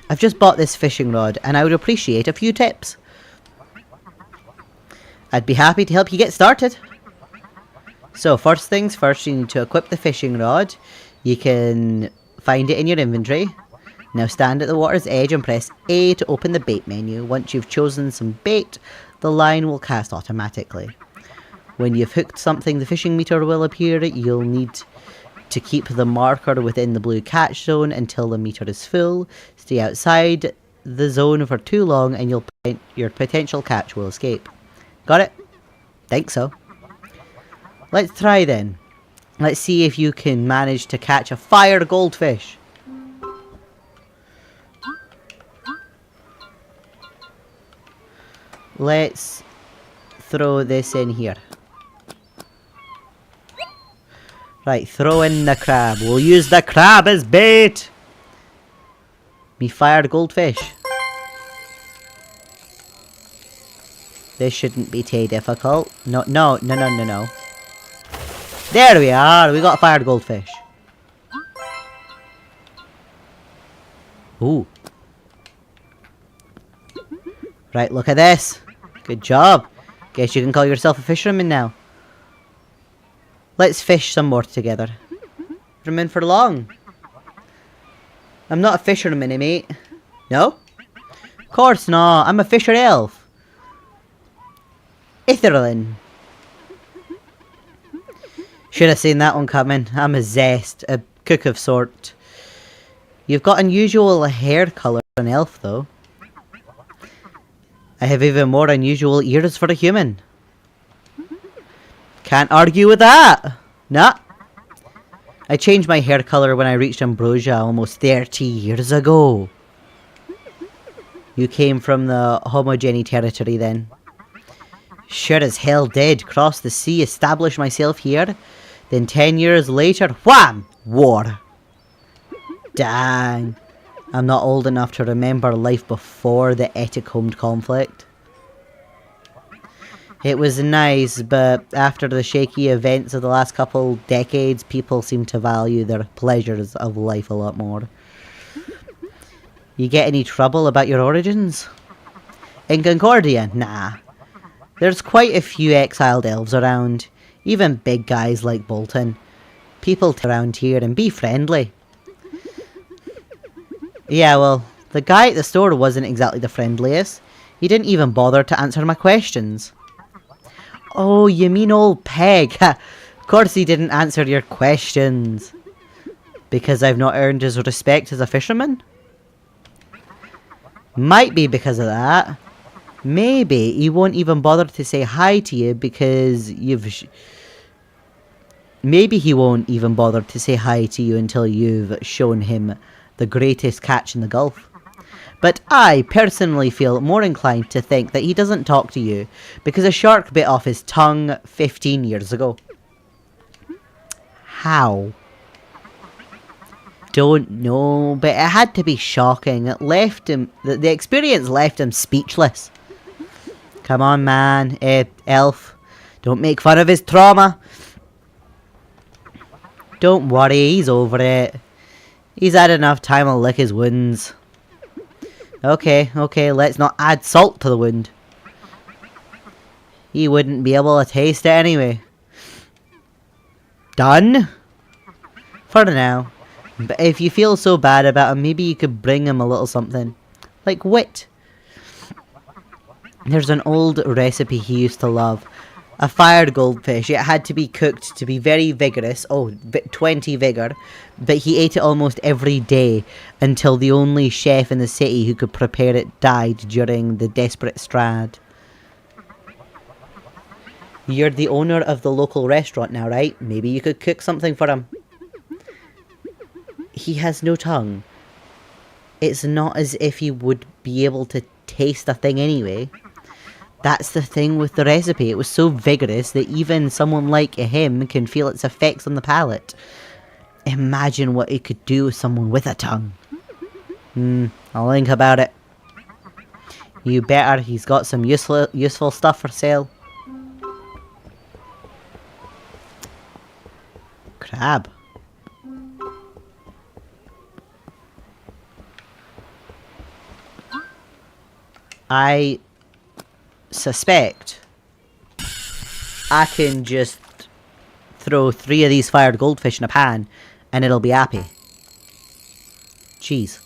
I've just bought this fishing rod and I would appreciate a few tips. I'd be happy to help you get started. So first things first, you need to equip the fishing rod. You can find it in your inventory. Now stand at the water's edge and press A to open the bait menu. Once you've chosen some bait, the line will cast automatically. When you've hooked something, the fishing meter will appear. You'll need to keep the marker within the blue catch zone until the meter is full. Stay outside the zone for too long and your potential catch will escape. Got it? Think so. Let's try then. Let's see if you can manage to catch a fire goldfish. Let's throw this in here. Right, throw in the crab. We'll use the crab as bait. Me fired goldfish. This shouldn't be too difficult. No. There we are. We got a fired goldfish. Ooh. Right, look at this. Good job. Guess you can call yourself a fisherman now. Let's fish some more together. Fisherman for long. I'm not a fisherman, mate. No? Of course not. I'm a fisher elf. Itherlin. Should have seen that one coming. I'm a zest. A cook of sort. You've got unusual hair colour for an elf, though. I have even more unusual ears for a human. Can't argue with that. Nah. I changed my hair colour when I reached Ambrosia almost 30 years ago. You came from the homogeny territory then. Sure as hell did. Cross the sea, establish myself here. Then 10 years later, wham! War. Dang. I'm not old enough to remember life before the Eticombed conflict. It was nice, but after the shaky events of the last couple decades, people seem to value their pleasures of life a lot more. You get any trouble about your origins? In Concordia? Nah. There's quite a few exiled elves around, even big guys like Bolton. People around here and be friendly. Yeah, well, the guy at the store wasn't exactly the friendliest. He didn't even bother to answer my questions. Oh, you mean old Peg? Of course he didn't answer your questions. Because I've not earned his respect as a fisherman? Might be because of that. Maybe he won't even bother to say hi to you because maybe he won't even bother to say hi to you until you've shown him the greatest catch in the Gulf. But I personally feel more inclined to think that he doesn't talk to you because a shark bit off his tongue 15 years ago. How? Don't know, but it had to be shocking. It left him, the experience left him speechless. Come on, man, elf. Don't make fun of his trauma. Don't worry, he's over it. He's had enough time to lick his wounds. Okay, let's not add salt to the wound. He wouldn't be able to taste it anyway. Done? For now. But if you feel so bad about him, maybe you could bring him a little something. Like wit. There's an old recipe he used to love. a fire goldfish. It had to be cooked to be very vigorous. Oh, 20 vigor. But he ate it almost every day until the only chef in the city who could prepare it died during the desperate Strad. You're the owner of the local restaurant now, right? Maybe you could cook something for him. He has no tongue. It's not as if he would be able to taste a thing anyway. That's the thing with the recipe. It was so vigorous that even someone like him can feel its effects on the palate. Imagine what it could do with someone with a tongue. I'll think about it. You better. He's got some useful stuff for sale. Crab. I suspect I can just throw 3 of these fired goldfish in a pan and it'll be happy. Cheese.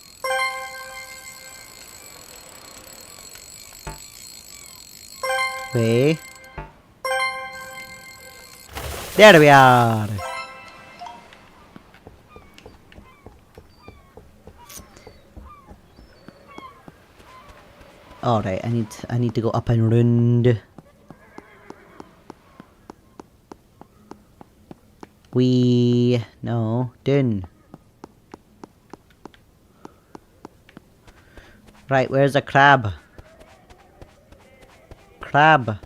Wait. There we are. Alright, I need to go up and round. No, done. Right, where's the crab? Crab.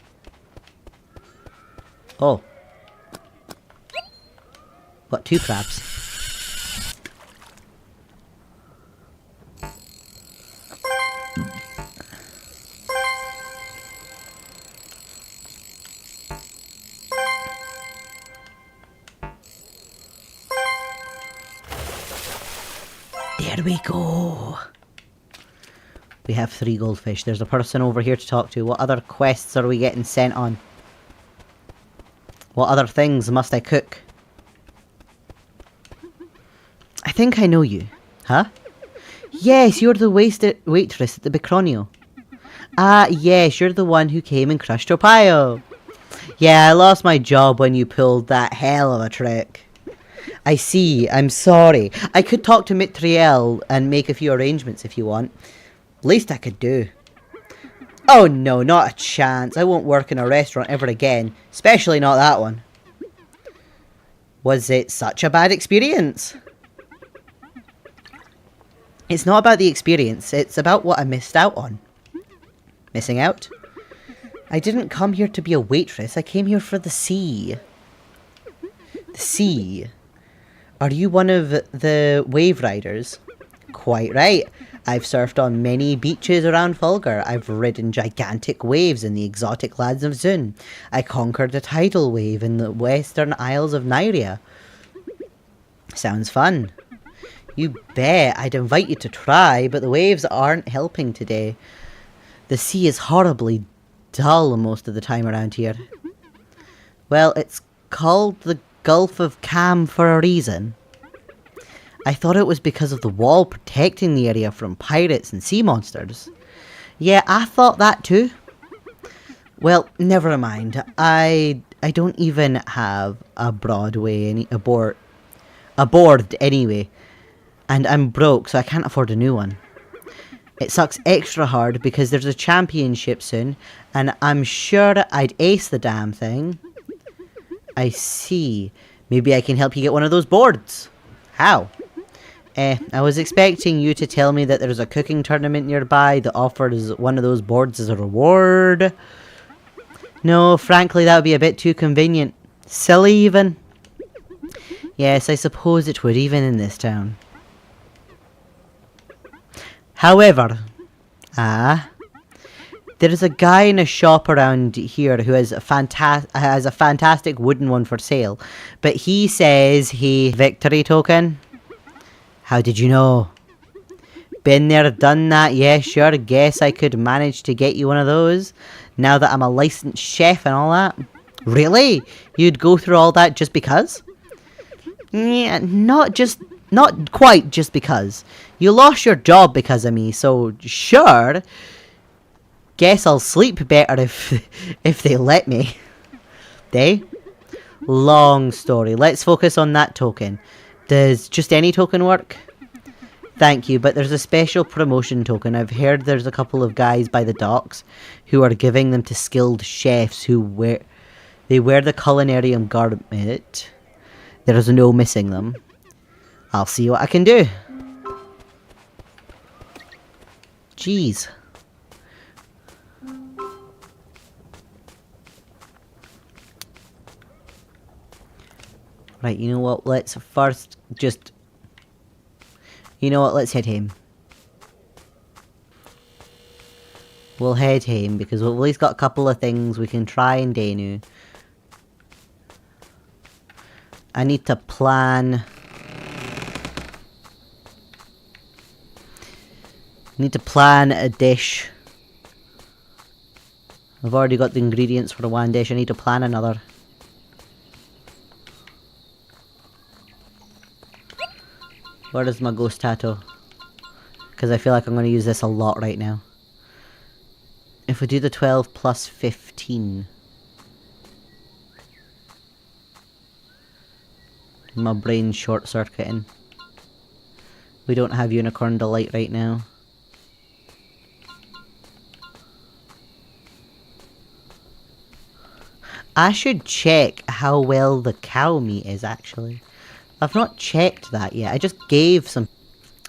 Oh. Got 2 crabs. There we go. We have 3 goldfish. There's a person over here to talk to. What other quests are we getting sent on? What other things must I cook? I think I know you. Huh? Yes, you're the waitress at the Bicronio. Ah, yes, you're the one who came and crushed Topaio. Yeah, I lost my job when you pulled that hell of a trick. I see, I'm sorry. I could talk to Mitriel and make a few arrangements if you want. Least I could do. Oh no, not a chance. I won't work in a restaurant ever again. Especially not that one. Was it such a bad experience? It's not about the experience. It's about what I missed out on. Missing out? I didn't come here to be a waitress. I came here for the sea. The sea. Are you one of the wave riders? Quite right. I've surfed on many beaches around Fulgur. I've ridden gigantic waves in the exotic lands of Zun. I conquered a tidal wave in the western isles of Nyria. Sounds fun. You bet. I'd invite you to try, but the waves aren't helping today. The sea is horribly dull most of the time around here. Well, it's called the Gulf of Cam for a reason. I thought it was because of the wall protecting the area from pirates and sea monsters. Yeah, I thought that too. Well, never mind. I don't even have a board anyway. And I'm broke, so I can't afford a new one. It sucks extra hard because there's a championship soon, and I'm sure I'd ace the damn thing. I see. Maybe I can help you get one of those boards. How? I was expecting you to tell me that there's a cooking tournament nearby that offers one of those boards as a reward. No, frankly, that would be a bit too convenient. Silly, even. Yes, I suppose it would, even in this town. However, there is a guy in a shop around here who has a fantastic wooden one for sale. But he says victory token? How did you know? Been there, done that, yeah, sure, guess I could manage to get you one of those. Now that I'm a licensed chef and all that. Really? You'd go through all that just because? Yeah, not quite just because. You lost your job because of me, so sure. Guess I'll sleep better if they let me. day. Long story. Let's focus on that token. Does just any token work? Thank you, but there's a special promotion token. I've heard there's a couple of guys by the docks who are giving them to skilled chefs who wear the culinary garment. There is no missing them. I'll see what I can do. Jeez. Right, you know what? Let's first just... You know what? Let's head home. We'll head home because we've at least got a couple of things we can try and do now. I need to plan... a dish. I've already got the ingredients for one dish. I need to plan another. Where is my ghost tattoo? Because I feel like I'm going to use this a lot right now. If we do the 12 plus 15... My brain's short-circuiting. We don't have Unicorn Delight right now. I should check how well the cow meat is, actually. I've not checked that yet. I just gave some...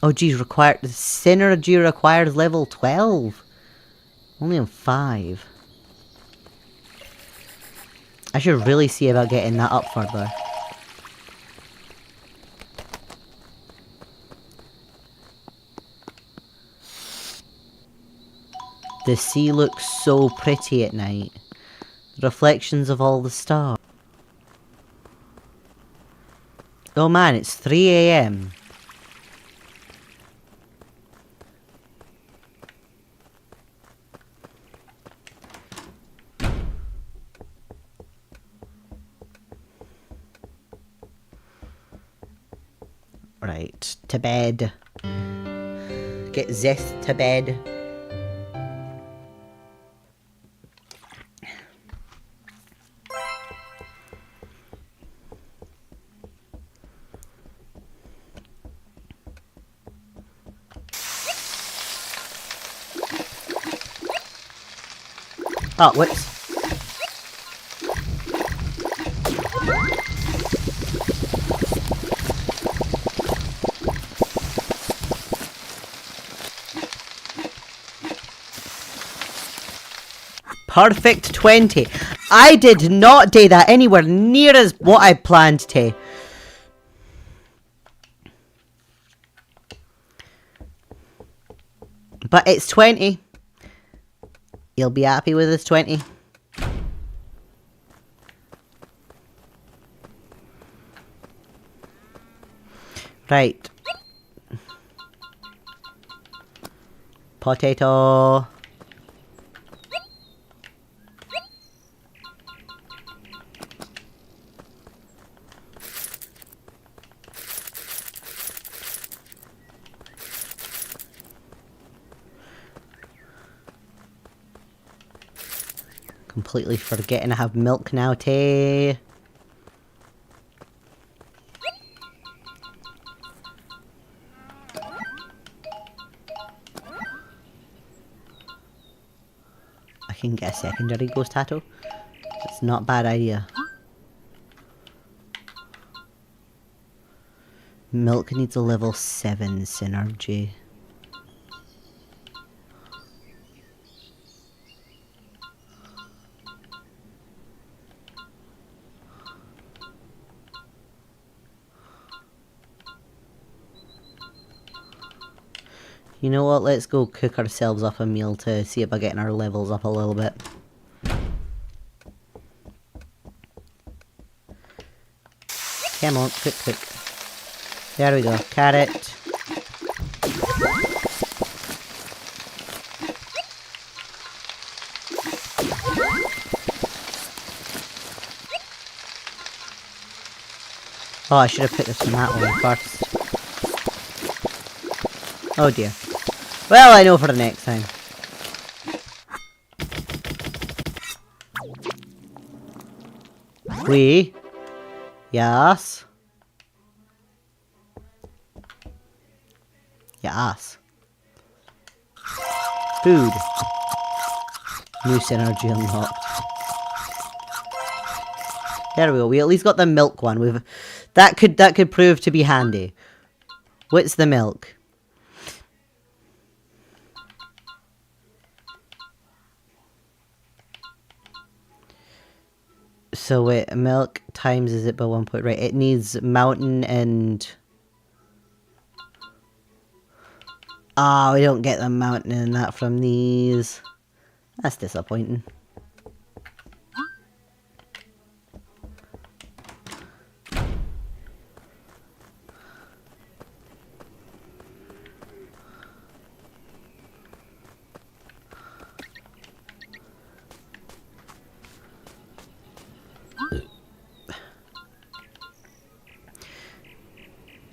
Oh, geez, the synergy requires level 12. Only on 5. I should really see about getting that up further. The sea looks so pretty at night. Reflections of all the stars. Oh man, it's 3 AM. Right, to bed. Get this to bed. Oh, whoops. Perfect 20. I did not do that anywhere near as what I planned to. But it's 20. You'll be happy with this 20. Right. Potato. Completely forgetting I have milk now, too. I can get a secondary ghost tattoo. It's not a bad idea. Milk needs a level 7 synergy. You know what, let's go cook ourselves up a meal to see about getting our levels up a little bit. Come on, cook, cook. There we go, carrot. Oh, I should have put this on that one first. Oh dear. Well, I know for the next time. We. Yes. Yes. Food. New synergy unlocked. There we go. We at least got the milk one. That could prove to be handy. What's the milk? So wait, milk times is it by 1 point? Right, it needs mountain and... Ah, we don't get the mountain and that from these. That's disappointing.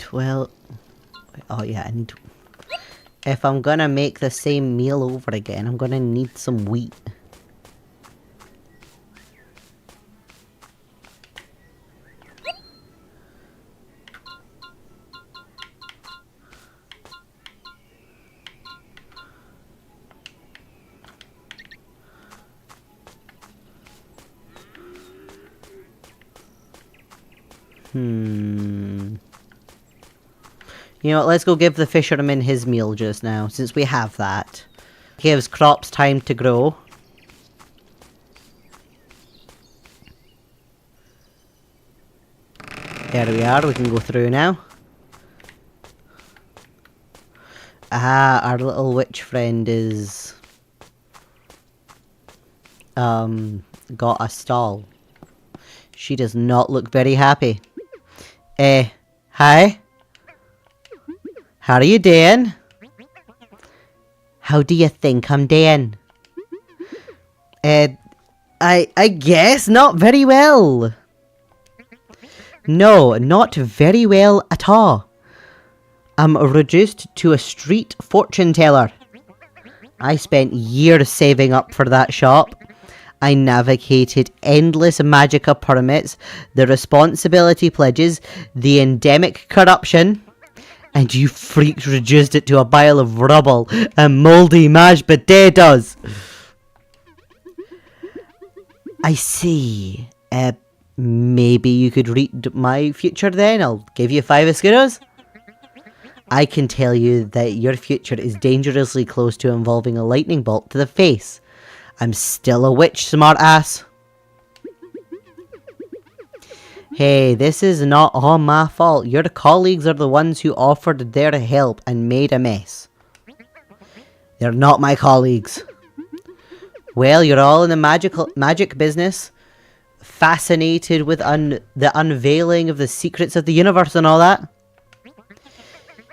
Well, oh yeah, I need to... If I'm gonna make the same meal over again, I'm gonna need some wheat. You know what, let's go give the fisherman his meal just now, since we have that. Gives crops time to grow. There we are, we can go through now. Ah, our little witch friend is... got a stall. She does not look very happy. Hi? How are you doing? How do you think I'm doing? I guess not very well. No, not very well at all. I'm reduced to a street fortune teller. I spent years saving up for that shop. I navigated endless magicka permits, the responsibility pledges, the endemic corruption. And you freaks reduced it to a pile of rubble and mouldy mashed potatoes. I see. Maybe you could read my future then? I'll give you 5 escudos. I can tell you that your future is dangerously close to involving a lightning bolt to the face. I'm still a witch, smartass. Hey, this is not all my fault. Your colleagues are the ones who offered their help and made a mess. They're not my colleagues. Well, you're all in the magic business. Fascinated with the unveiling of the secrets of the universe and all that.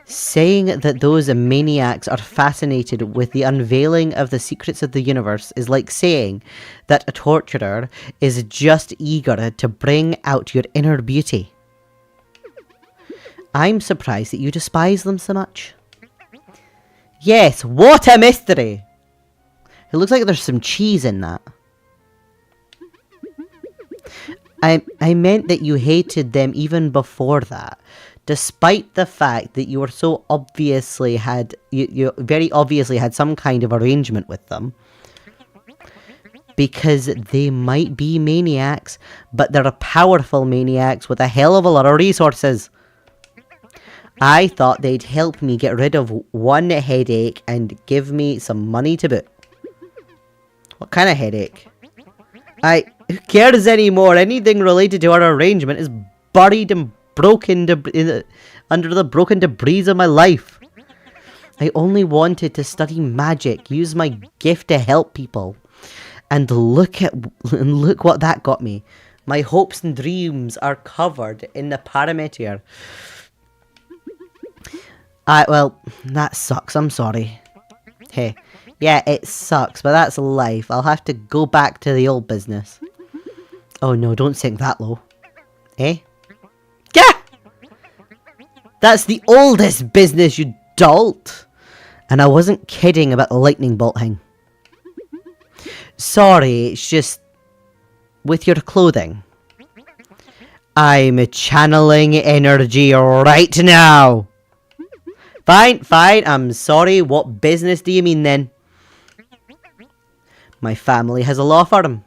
Saying that those maniacs are fascinated with the unveiling of the secrets of the universe is like saying that a torturer is just eager to bring out your inner beauty. I'm surprised that you despise them so much. Yes, what a mystery! It looks like there's some cheese in that. I meant that you hated them even before that. Despite the fact that you were so obviously you very obviously had some kind of arrangement with them. Because they might be maniacs, but they're powerful maniacs with a hell of a lot of resources. I thought they'd help me get rid of one headache and give me some money to boot. What kind of headache? Who cares anymore? Anything related to our arrangement is buried and broken under the broken debris of my life. I only wanted to study magic, use my gift to help people. And look what that got me. My hopes and dreams are covered in the parameter. Well, that sucks, I'm sorry. Hey, yeah, it sucks, but that's life. I'll have to go back to the old business. Oh no, don't sink that low. Eh? Yeah! That's the oldest business, you dolt! And I wasn't kidding about the lightning bolt thing. Sorry, it's just... with your clothing. I'm channeling energy right now. Fine, fine, I'm sorry. What business do you mean then? My family has a law firm.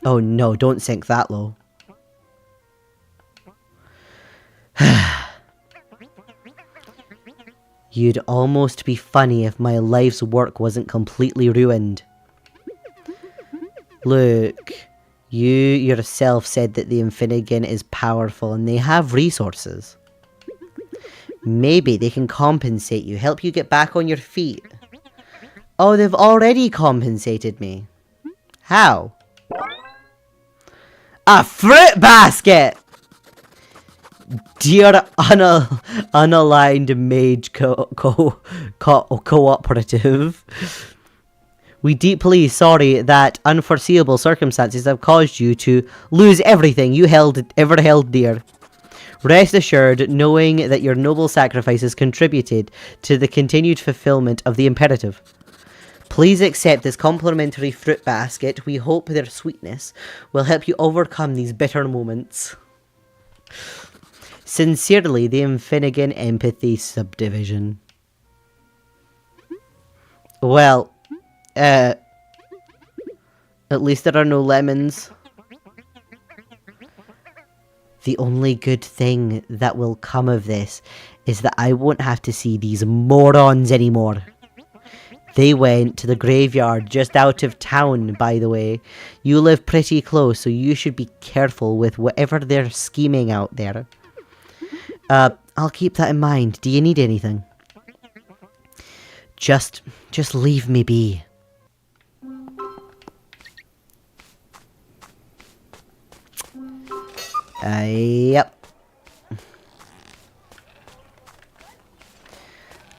Oh no, don't sink that low. You'd almost be funny if my life's work wasn't completely ruined. Look, you yourself said that the Infinigan is powerful and they have resources. Maybe they can compensate you, help you get back on your feet. Oh, they've already compensated me. How? A fruit basket! Dear unaligned mage cooperative, we deeply sorry that unforeseeable circumstances have caused you to lose everything you ever held dear. Rest assured, knowing that your noble sacrifices contributed to the continued fulfillment of the imperative. Please accept this complimentary fruit basket. We hope their sweetness will help you overcome these bitter moments. Sincerely, the Infinigan Empathy Subdivision. Well, at least there are no lemons. The only good thing that will come of this is that I won't have to see these morons anymore. They went to the graveyard just out of town, by the way. You live pretty close, so you should be careful with whatever they're scheming out there. I'll keep that in mind. Do you need anything? Just leave me be. Yep.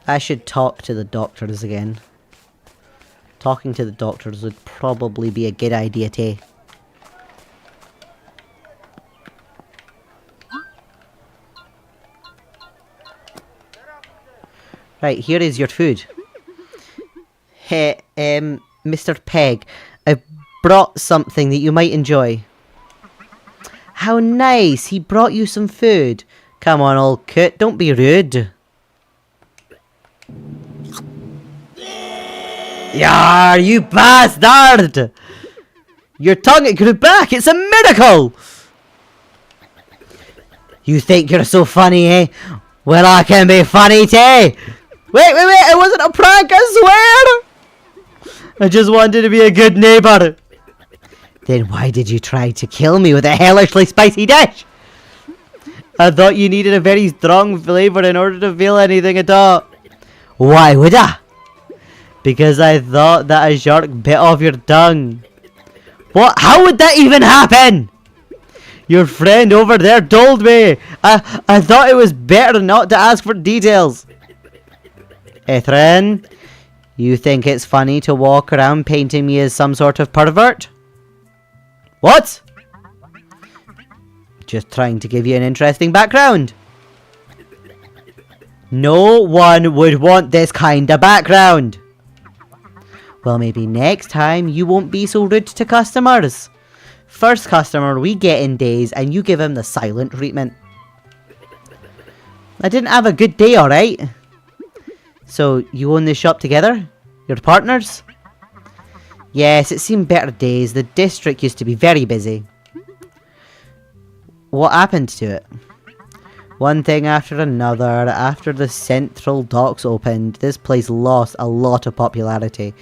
I should talk to the doctors again. Talking to the doctors would probably be a good idea too. Right, here is your food. Hey, Mr. Peg, I brought something that you might enjoy. How nice, he brought you some food. Come on, old coot, don't be rude. Yar, you bastard! Your tongue, it grew back, it's a miracle! You think you're so funny, eh? Well, I can be funny too! Wait, it wasn't a prank, I swear! I just wanted to be a good neighbour. Then why did you try to kill me with a hellishly spicy dish? I thought you needed a very strong flavour in order to feel anything at all. Why would I? Because I thought that a shark bit off your tongue. What? How would that even happen? Your friend over there told me. I thought it was better not to ask for details. Ethrin, you think it's funny to walk around painting me as some sort of pervert? What? Just trying to give you an interesting background. No one would want this kind of background. Well, maybe next time you won't be so rude to customers. First customer we get in days and you give him the silent treatment. I didn't have a good day, alright? So, you own this shop together? You're partners? Yes, it's seen better days. The district used to be very busy. What happened to it? One thing after another. After the central docks opened, this place lost a lot of popularity.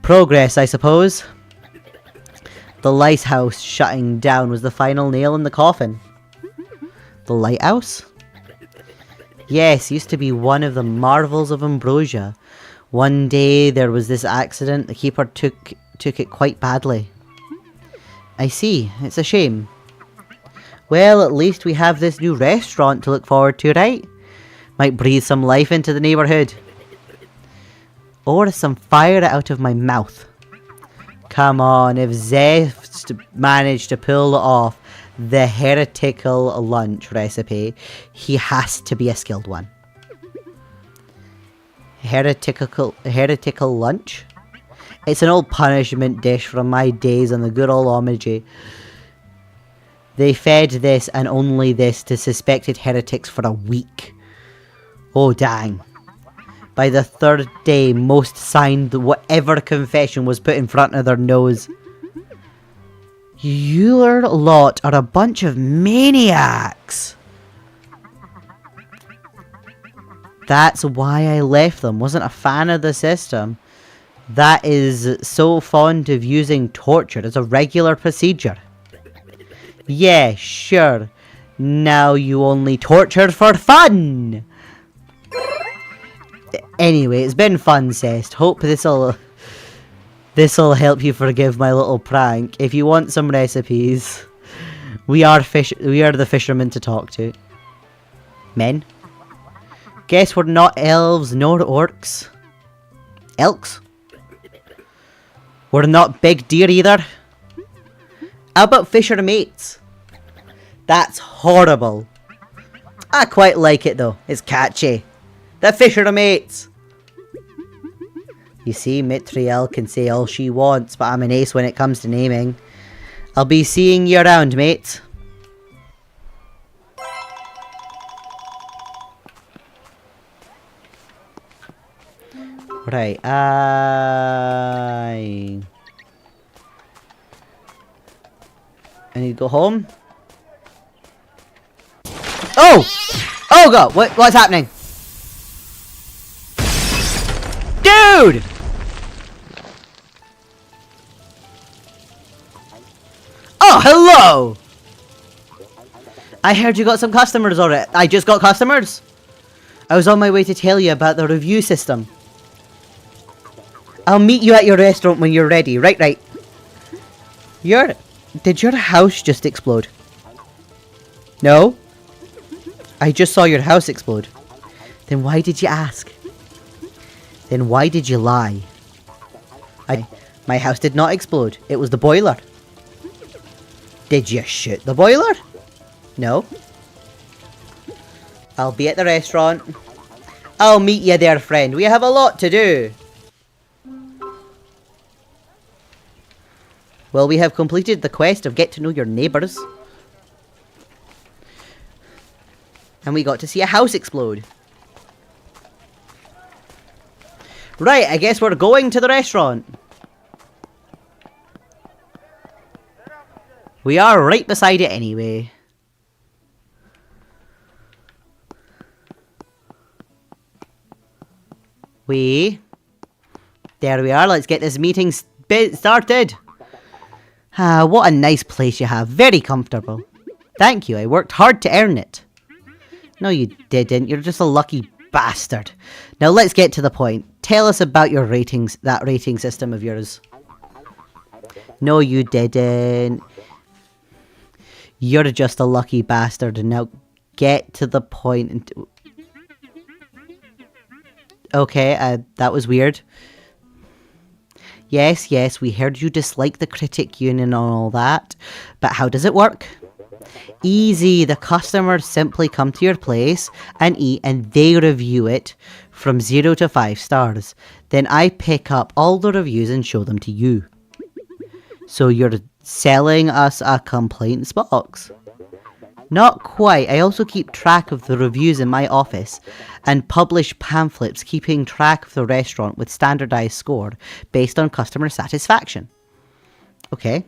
Progress, I suppose. The lighthouse shutting down was the final nail in the coffin. The lighthouse? Yes, used to be one of the marvels of Ambrosia. One day there was this accident. The keeper took it quite badly. I see. It's a shame. Well, at least we have this new restaurant to look forward to, right? Might breathe some life into the neighbourhood. Or some fire out of my mouth. Come on, if Zest managed to pull off the heretical lunch recipe, he has to be a skilled one. Heretical lunch? It's an old punishment dish from my days on the good old Omagi. They fed this and only this to suspected heretics for a week. Oh, dang. By the third day, most signed whatever confession was put in front of their nose. Your lot are a bunch of maniacs. That's why I left them. Wasn't a fan of the system. That is so fond of using torture as a regular procedure. Yeah, sure. Now you only torture for fun. Anyway, it's been fun, Cest. Hope this'll help you forgive my little prank. If you want some recipes, we are the fishermen to talk to. Men? Guess we're not elves nor orcs. Elks? We're not big deer either. How about fisher mates? That's horrible. I quite like it though. It's catchy. The fisher mates. You see, Mitriel can say all she wants, but I'm an ace when it comes to naming. I'll be seeing you around, mate. Right, I need to go home. Oh! Oh god, what's happening? Dude! Oh, hello! I heard you got some customers already. I just got customers? I was on my way to tell you about the review system. I'll meet you at your restaurant when you're ready. Right. Did your house just explode? No? I just saw your house explode. Then why did you ask? Then why did you lie? My house did not explode. It was the boiler. Did you shoot the boiler? No. I'll be at the restaurant. I'll meet you there, friend. We have a lot to do. Well, we have completed the quest of get to know your neighbours. And we got to see a house explode. Right, I guess we're going to the restaurant. We are right beside it anyway. There we are, let's get this meeting started. Ah, what a nice place you have. Very comfortable. Thank you, I worked hard to earn it. No, you didn't. You're just a lucky bastard. Now let's get to the point. Tell us about your ratings, that rating system of yours. No, you didn't. You're just a lucky bastard. Now get to the point. Okay, that was weird. Yes, we heard you dislike the critic union and all that. But how does it work? Easy. The customers simply come to your place and eat, and they review it from 0 to 5 stars. Then I pick up all the reviews and show them to you. So you're selling us a complaints box? Not quite. I also keep track of the reviews in my office and publish pamphlets keeping track of the restaurant with standardized score based on customer satisfaction. Okay.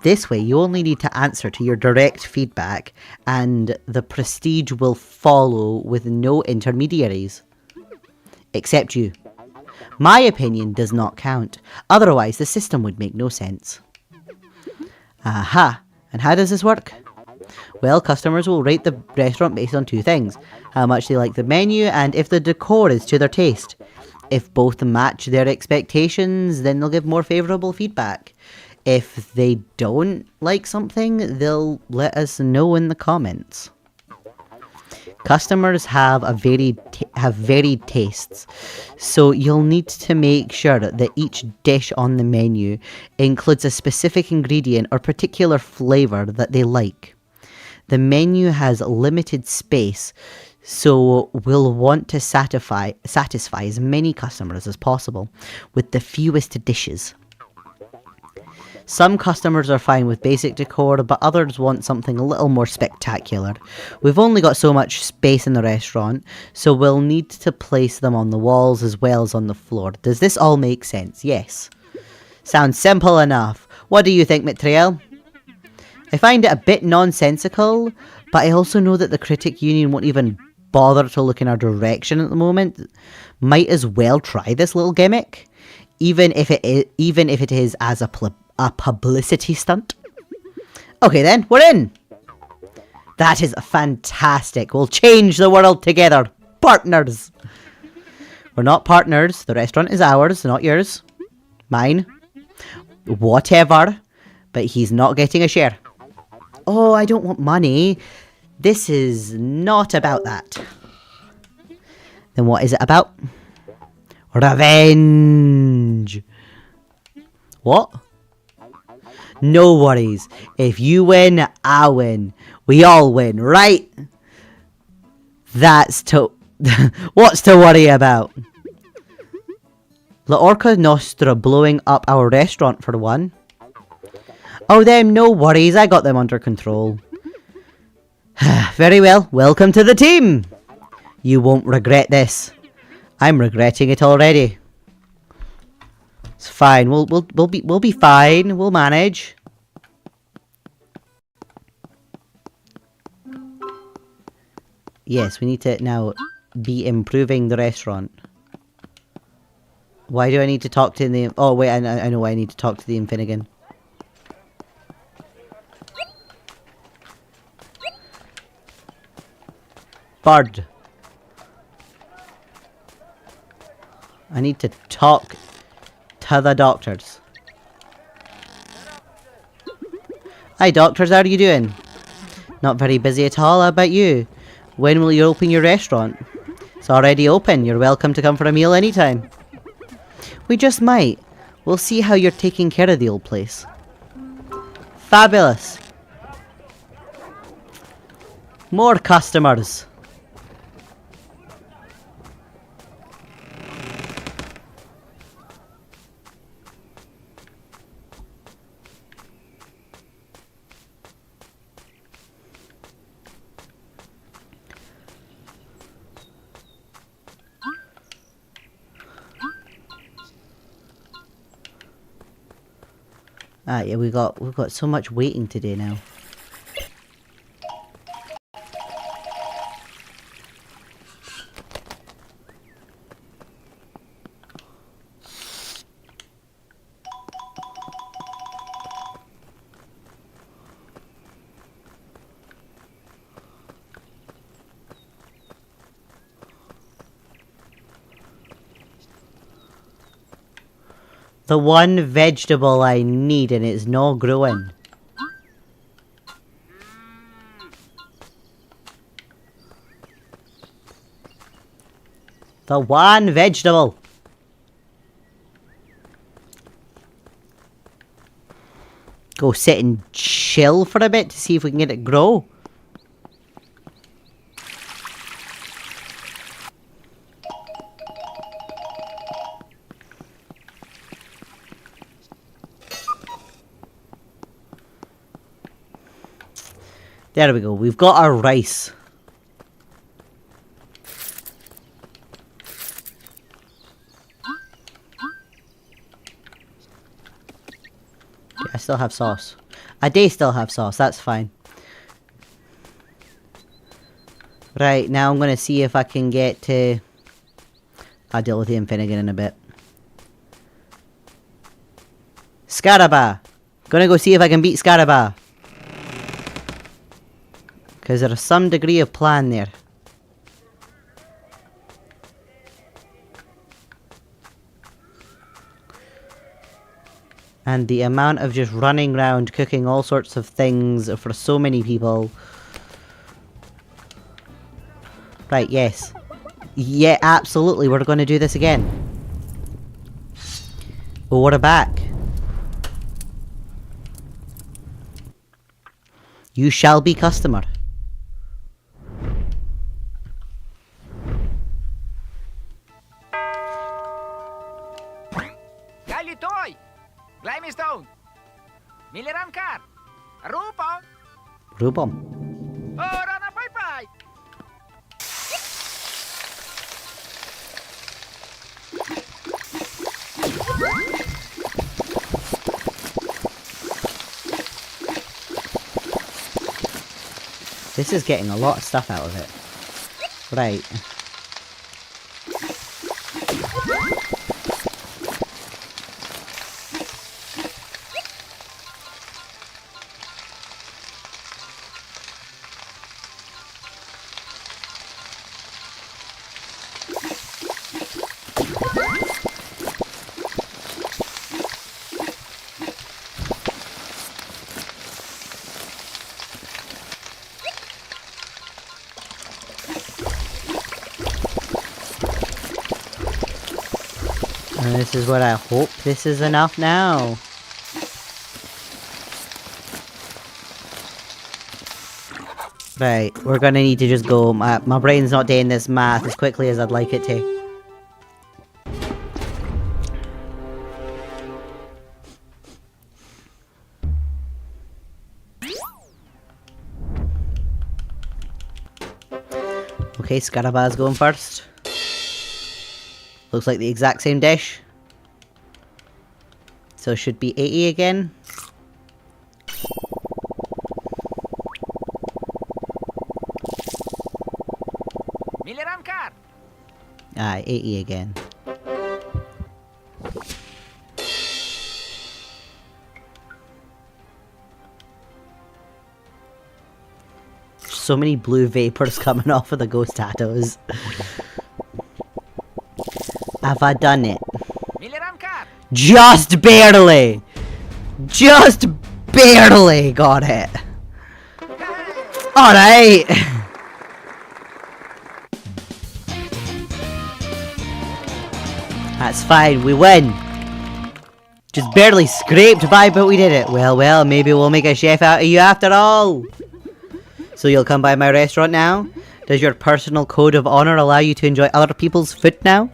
This way, you only need to answer to your direct feedback and the prestige will follow with no intermediaries. Except you. My opinion does not count. Otherwise, the system would make no sense. Aha. And how does this work? Well, customers will rate the restaurant based on 2 things. How much they like the menu and if the decor is to their taste. If both match their expectations, then they'll give more favourable feedback. If they don't like something, they'll let us know in the comments. Customers have varied tastes, so you'll need to make sure that each dish on the menu includes a specific ingredient or particular flavour that they like. The menu has limited space, so we'll want to satisfy as many customers as possible with the fewest dishes. Some customers are fine with basic decor, but others want something a little more spectacular. We've only got so much space in the restaurant, so we'll need to place them on the walls as well as on the floor. Does this all make sense? Yes. Sounds simple enough. What do you think, Mitriel? I find it a bit nonsensical, but I also know that the critic union won't even bother to look in our direction at the moment. Might as well try this little gimmick, even if it is as a publicity stunt. Okay then, we're in. That is fantastic. We'll change the world together. Partners. We're not partners. The restaurant is ours, not yours. Mine. Whatever. But he's not getting a share. Oh, I don't want money. This is not about that. Then what is it about? Revenge. What? No worries. If you win, I win. We all win, right? That's what's to worry about? La Orca Nostra blowing up our restaurant for one. Oh, them, no worries. I got them under control. Very well. Welcome to the team. You won't regret this. I'm regretting it already. It's fine. We'll be fine. We'll manage. Yes, we need to now be improving the restaurant. Why do I need to talk to the... Oh, wait, I know why I need to talk to the Finnegan. Bird. I need to talk to the doctors. Hi, doctors, how are you doing? Not very busy at all. How about you? When will you open your restaurant? It's already open. You're welcome to come for a meal anytime. We just might. We'll see how you're taking care of the old place. Fabulous. More customers. Ah, yeah, we've got so much waiting to do now. The one vegetable I need and it's not growing. The one vegetable. Go sit and chill for a bit to see if we can get it grow. There we go. We've got our rice. Yeah, I still have sauce. I do still have sauce. That's fine. Right, now I'm going to see if I can get to... I'll deal with the Finnegan in a bit. Scaraba! Gonna go see if I can beat Scaraba. Because there's some degree of plan there. And the amount of just running around cooking all sorts of things for so many people. Right, yes. Yeah, absolutely, we're going to do this again. But what about? You shall be customer. Toy! Limestone! brew bomb. Ora na bye-bye! This is getting a lot of stuff out of it. Right. And this is what I hope this is enough now. Right, we're gonna need to just go. My brain's not doing this math as quickly as I'd like it to. Okay, Scaraba's going first. Looks like the exact same dish. So it should be 80 again. Miliram kar! Ah, 80 again. So many blue vapors coming off of the ghost tattoos. Have I done it? Miliram kar! Just barely! Just barely got it! Alright! That's fine, we win! Just barely scraped by, but we did it. Well, well, maybe we'll make a chef out of you after all! So you'll come by my restaurant now? Does your personal code of honor allow you to enjoy other people's food now?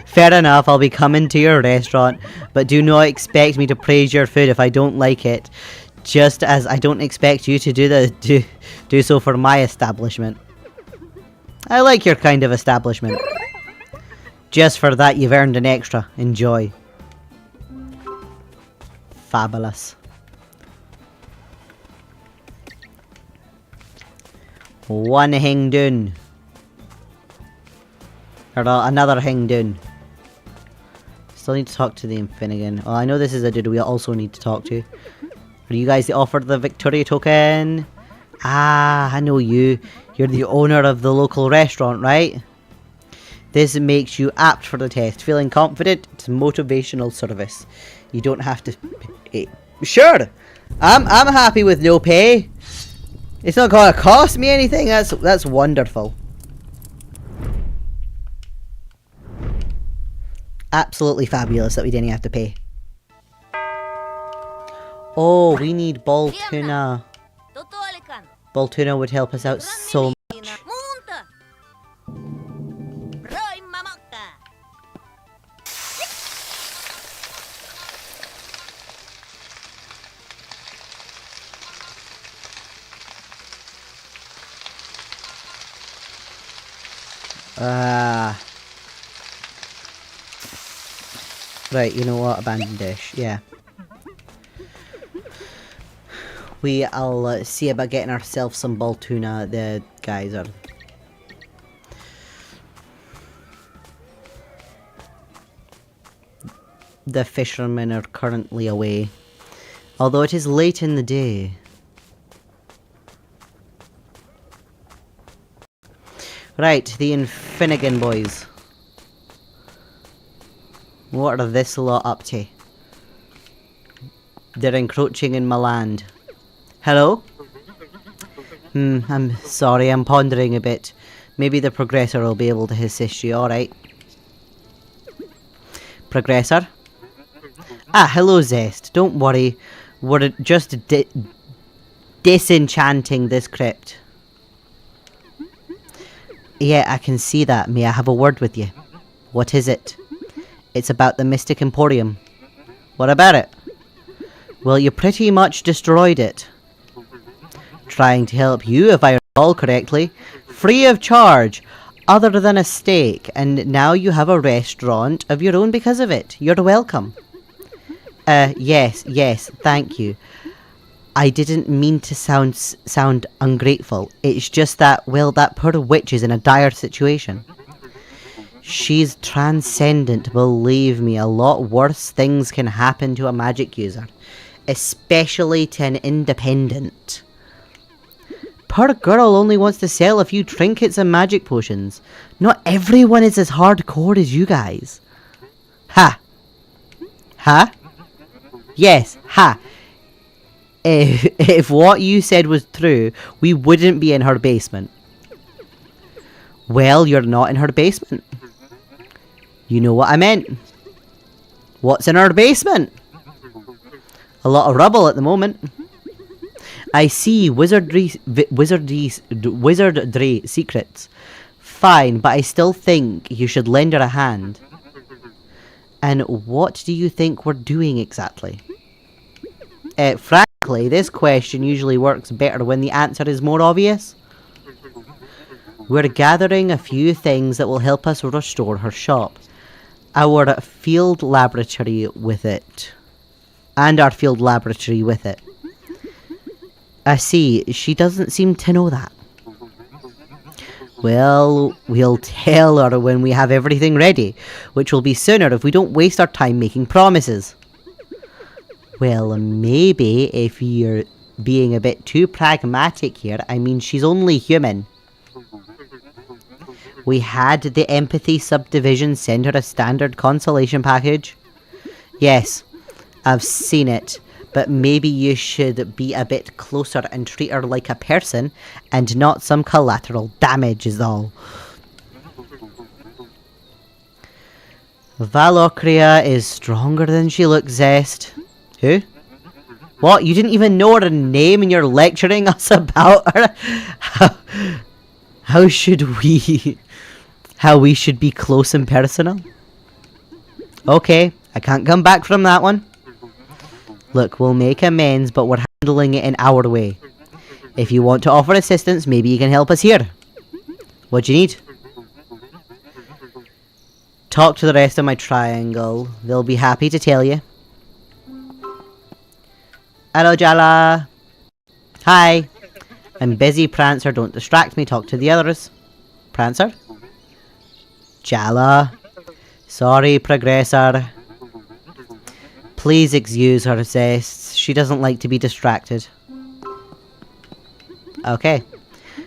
Fair enough, I'll be coming to your restaurant, but do not expect me to praise your food if I don't like it. Just as I don't expect you to do so for my establishment. I like your kind of establishment. Just for that you've earned an extra. Enjoy. Fabulous. One hing done. Or another hing done. Still need to talk to the Finnegan. Oh, I know this is a dude we also need to talk to. Are you guys the offered the Victoria token? Ah, I know you. You're the owner of the local restaurant, right? This makes you apt for the test. Feeling confident? It's motivational service. You don't have to pay. Sure! I'm happy with no pay. It's not gonna cost me anything. That's wonderful. Absolutely fabulous that we didn't have to pay. Oh, we need ball tuna. Ball tuna would help us out so much. Right, you know what? Abandoned dish. Yeah. I'll see about getting ourselves some ball tuna. The guys are... The fishermen are currently away. Although it is late in the day. Right, the Finnegan boys. What are this lot up to? They're encroaching in my land. Hello? I'm sorry, I'm pondering a bit. Maybe the Progressor will be able to assist you, alright. Progressor? Ah, hello Zest. Don't worry. We're just disenchanting this crypt. Yeah, I can see that. May I have a word with you? What is it? It's about the Mystic Emporium. What about it? Well, you pretty much destroyed it. trying to help you, if I recall correctly, free of charge, other than a steak, and now you have a restaurant of your own because of it. You're welcome. Yes, thank you. I didn't mean to sound ungrateful. It's just that, well, that poor witch is in a dire situation. She's transcendent, believe me. A lot worse things can happen to a magic user, especially to an independent. Poor girl only wants to sell a few trinkets and magic potions. Not everyone is as hardcore as you guys. Ha! Ha? Yes, ha! If what you said was true, we wouldn't be in her basement. Well, you're not in her basement. You know what I meant. What's in her basement? A lot of rubble at the moment. I see wizardry secrets. Fine, but I still think you should lend her a hand. And what do you think we're doing exactly? Frankly, this question usually works better when the answer is more obvious. We're gathering a few things that will help us restore her shop. Our field laboratory with it. And our field laboratory with it. I see, she doesn't seem to know that. Well, we'll tell her when we have everything ready, which will be sooner if we don't waste our time making promises. Well, maybe if you're being a bit too pragmatic here, I mean, she's only human. We had the empathy subdivision send her a standard consolation package. Yes, I've seen it. But maybe you should be a bit closer and treat her like a person and not some collateral damage is all. Valokria is stronger than she looks, Zest. Who? What? You didn't even know her name and you're lecturing us about her? How should we... How we should be close and personal? Okay, I can't come back from that one. Look, we'll make amends, but we're handling it in our way. If you want to offer assistance, maybe you can help us here. What do you need? Talk to the rest of my triangle. They'll be happy to tell you. Hello, Jala. Hi. I'm busy, Prancer. Don't distract me. Talk to the others. Prancer? Jala. Sorry, Progressor. Please excuse her, Zest. She doesn't like to be distracted. Okay.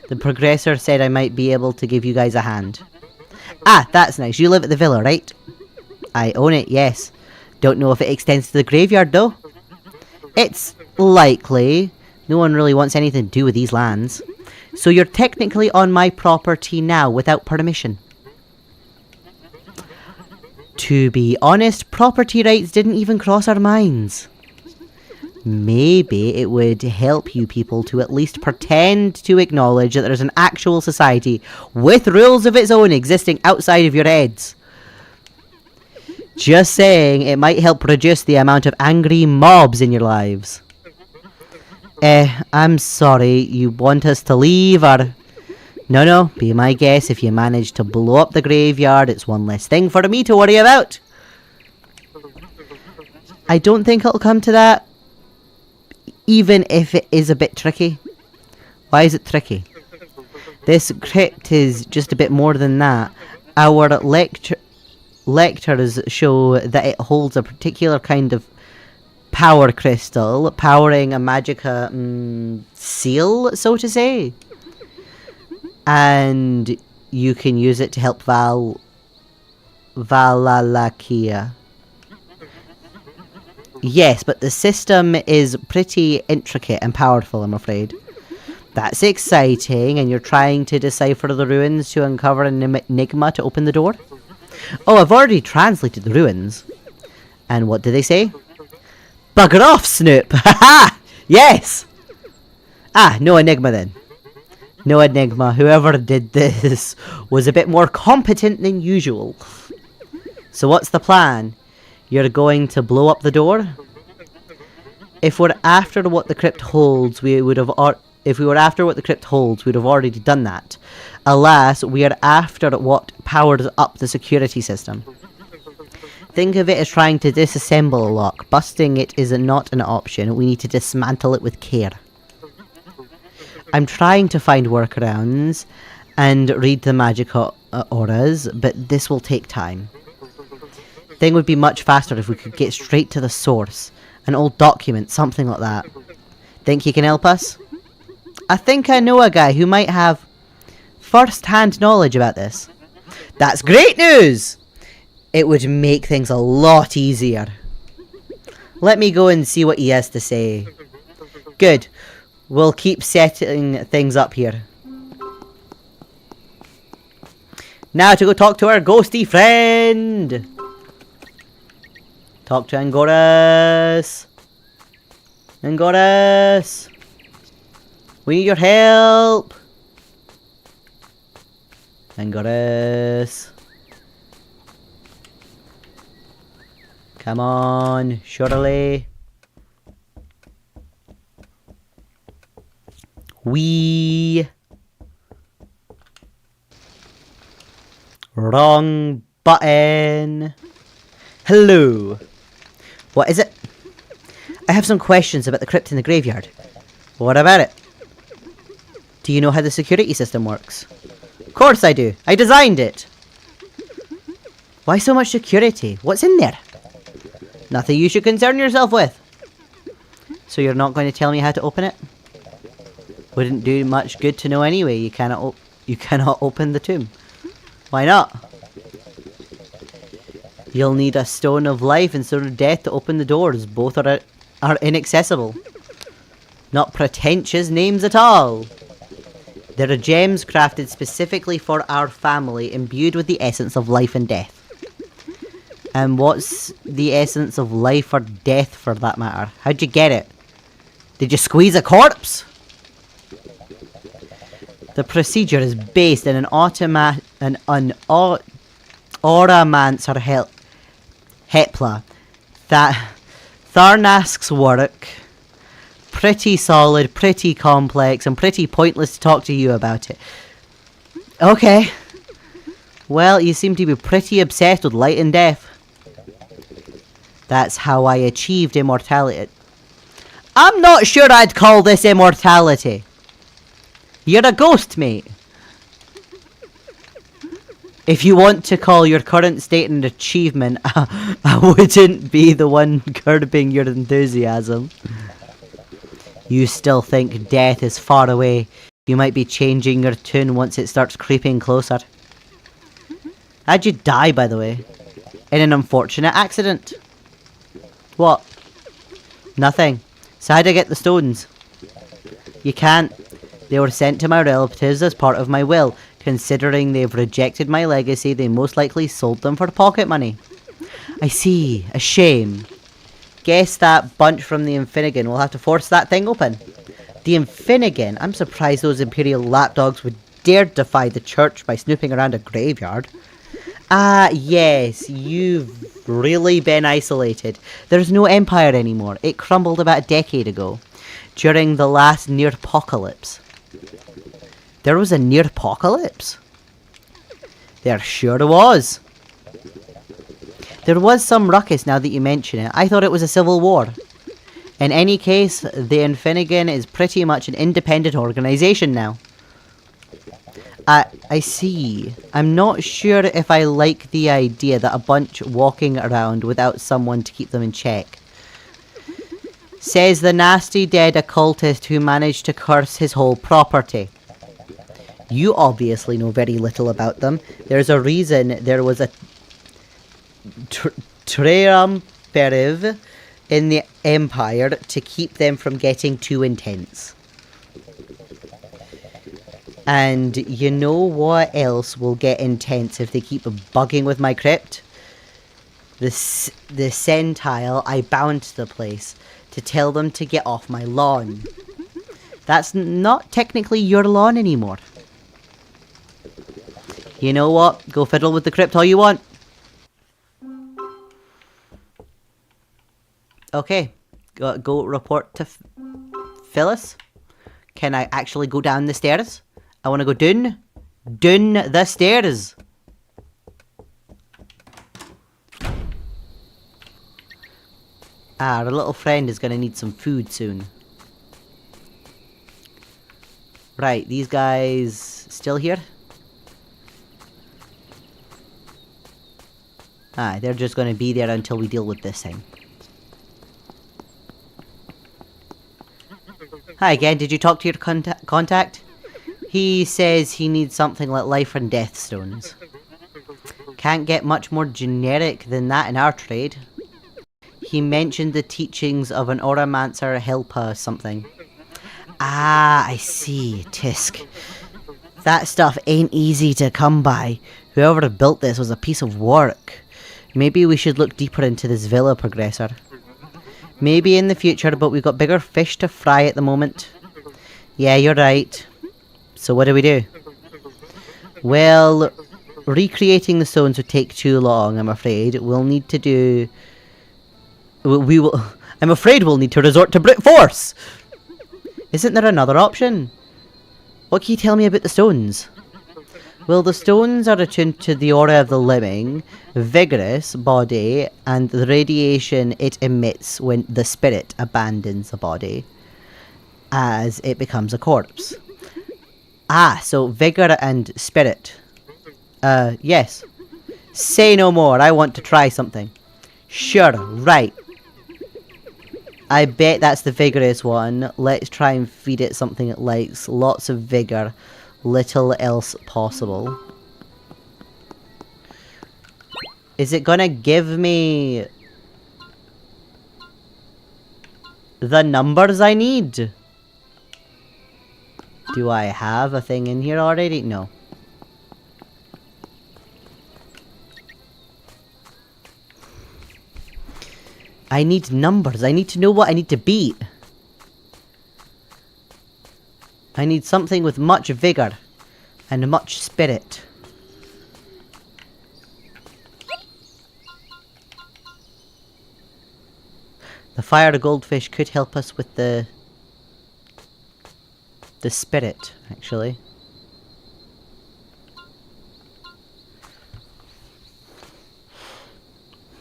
The Progressor said I might be able to give you guys a hand. Ah, that's nice. You live at the villa, right? I own it, yes. Don't know if it extends to the graveyard, though. It's likely. No one really wants anything to do with these lands. So you're technically on my property now without permission. To be honest, property rights didn't even cross our minds. Maybe it would help you people to at least pretend to acknowledge that there's an actual society with rules of its own existing outside of your heads. Just saying, it might help reduce the amount of angry mobs in your lives. I'm sorry, you want us to leave or... No, be my guest. If you manage to blow up the graveyard, it's one less thing for me to worry about. I don't think it'll come to that, even if it is a bit tricky. Why is it tricky? This crypt is just a bit more than that. Our lectures show that it holds a particular kind of power crystal, powering a magica seal, so to say. And you can use it to help Valalakia. Yes, but the system is pretty intricate and powerful, I'm afraid. That's exciting, and you're trying to decipher the ruins to uncover an enigma to open the door? Oh, I've already translated the ruins. And what do they say? Bugger off, Snoop! Haha! Yes! Ah, no enigma then. No enigma. Whoever did this was a bit more competent than usual. So what's the plan? You're going to blow up the door? If we're after what the crypt holds, we would have if we were after what the crypt holds, we'd have already done that. Alas, we are after what powers up the security system. Think of it as trying to disassemble a lock. Busting it is not an option. We need to dismantle it with care. I'm trying to find workarounds and read the magic auras, but this will take time. Thing would be much faster if we could get straight to the source. An old document, something like that. Think you can help us? I think I know a guy who might have first-hand knowledge about this. That's great news! It would make things a lot easier. Let me go and see what he has to say. Good. We'll keep setting things up here. Now to go talk to our ghosty friend. Talk to Angoras. Angoras. We need your help. Angoras. Come on, surely. Wrong button. Hello. What is it? I have some questions about the crypt in the graveyard. What about it? Do you know how the security system works? Of course I do. I designed it. Why so much security? What's in there? Nothing you should concern yourself with. So you're not going to tell me how to open it? Wouldn't do much good to know anyway. You cannot open the tomb. Why not? You'll need a stone of life and stone of death to open the doors. Both are inaccessible. Not pretentious names at all. There are gems crafted specifically for our family, imbued with the essence of life and death. And what's the essence of life or death, for that matter? How'd you get it? Did you squeeze a corpse? The procedure is based in an auramancer Hepla. That Tharnask's work. Pretty solid, pretty complex, and pretty pointless to talk to you about it. Okay. Well, you seem to be pretty obsessed with light and death. That's how I achieved immortality. I'm not sure I'd call this immortality. You're a ghost, mate. If you want to call your current state an achievement, I wouldn't be the one curbing your enthusiasm. You still think death is far away. You might be changing your tune once it starts creeping closer. How'd you die, by the way? In an unfortunate accident. What? Nothing. So how'd I get the stones? You can't. They were sent to my relatives as part of my will. Considering they've rejected my legacy, they most likely sold them for pocket money. I see. A shame. Guess that bunch from the Infinigan will have to force that thing open. The Infinigan? I'm surprised those Imperial lapdogs would dare defy the church by snooping around a graveyard. Ah, yes. You've really been isolated. There's no empire anymore. It crumbled about a decade ago. During the last near-apocalypse. There was a near-apocalypse? There sure was. There was some ruckus now that you mention it. I thought it was a civil war. In any case, the Infinigan is pretty much an independent organization now. I see. I'm not sure if I like the idea that a bunch walking around without someone to keep them in check. Says the nasty dead occultist who managed to curse his whole property. You obviously know very little about them. There's a reason there was a triumvirate in the Empire to keep them from getting too intense. And you know what else will get intense if they keep bugging with my crypt? The centile I bound to the place to tell them to get off my lawn. That's not technically your lawn anymore. You know what? Go fiddle with the crypt all you want. Okay. Go report to Phyllis. Can I actually go down the stairs? I want to go down the stairs. Our little friend is going to need some food soon. Right, these guys still here? They're just going to be there until we deal with this thing. Hi again, did you talk to your contact? He says he needs something like life and death stones. Can't get much more generic than that in our trade. He mentioned the teachings of an oromancer helper something. Ah, I see, Tisk. That stuff ain't easy to come by. Whoever built this was a piece of work. Maybe we should look deeper into this villa, Progressor. Maybe in the future, but we've got bigger fish to fry at the moment. Yeah, you're right. So what do we do? Well, recreating the stones would take too long, I'm afraid. We'll need to do... I'm afraid we'll need to resort to brute force! Isn't there another option? What can you tell me about the stones? Well, the stones are attuned to the aura of the living, vigorous body, and the radiation it emits when the spirit abandons the body, as it becomes a corpse. Ah, so vigor and spirit. Yes. Say no more, I want to try something. Sure, right. I bet that's the vigorous one. Let's try and feed it something it likes. Lots of vigor. Little else possible. Is it gonna give me the numbers I need? Do I have a thing in here already? No. I need numbers. I need to know what I need to beat. I need something with much vigor and much spirit. The fire goldfish could help us with the spirit, actually.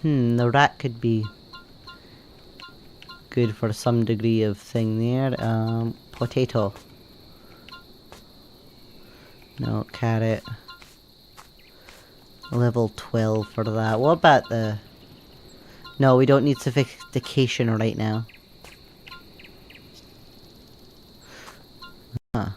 The rat could be good for some degree of thing there. Potato. No, carrot. Level 12 for that. What about the... No, we don't need sophistication right now. Huh.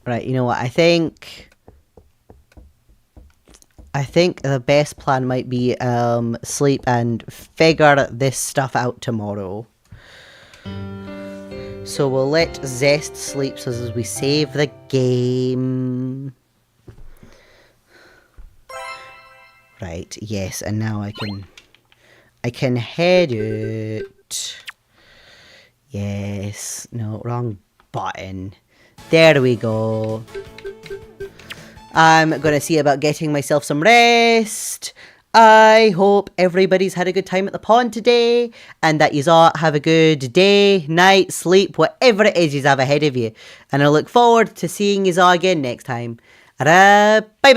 Right, you know what, I think the best plan might be sleep and figure this stuff out tomorrow. So we'll let Zest sleep so as we save the game. Right, yes, and now I can head out. Yes, no, wrong button. There we go. I'm gonna see about getting myself some rest. I hope everybody's had a good time at the pond today, and that yous all have a good day, night, sleep, whatever it is yous have ahead of you. And I look forward to seeing yous all again next time. Bye bye!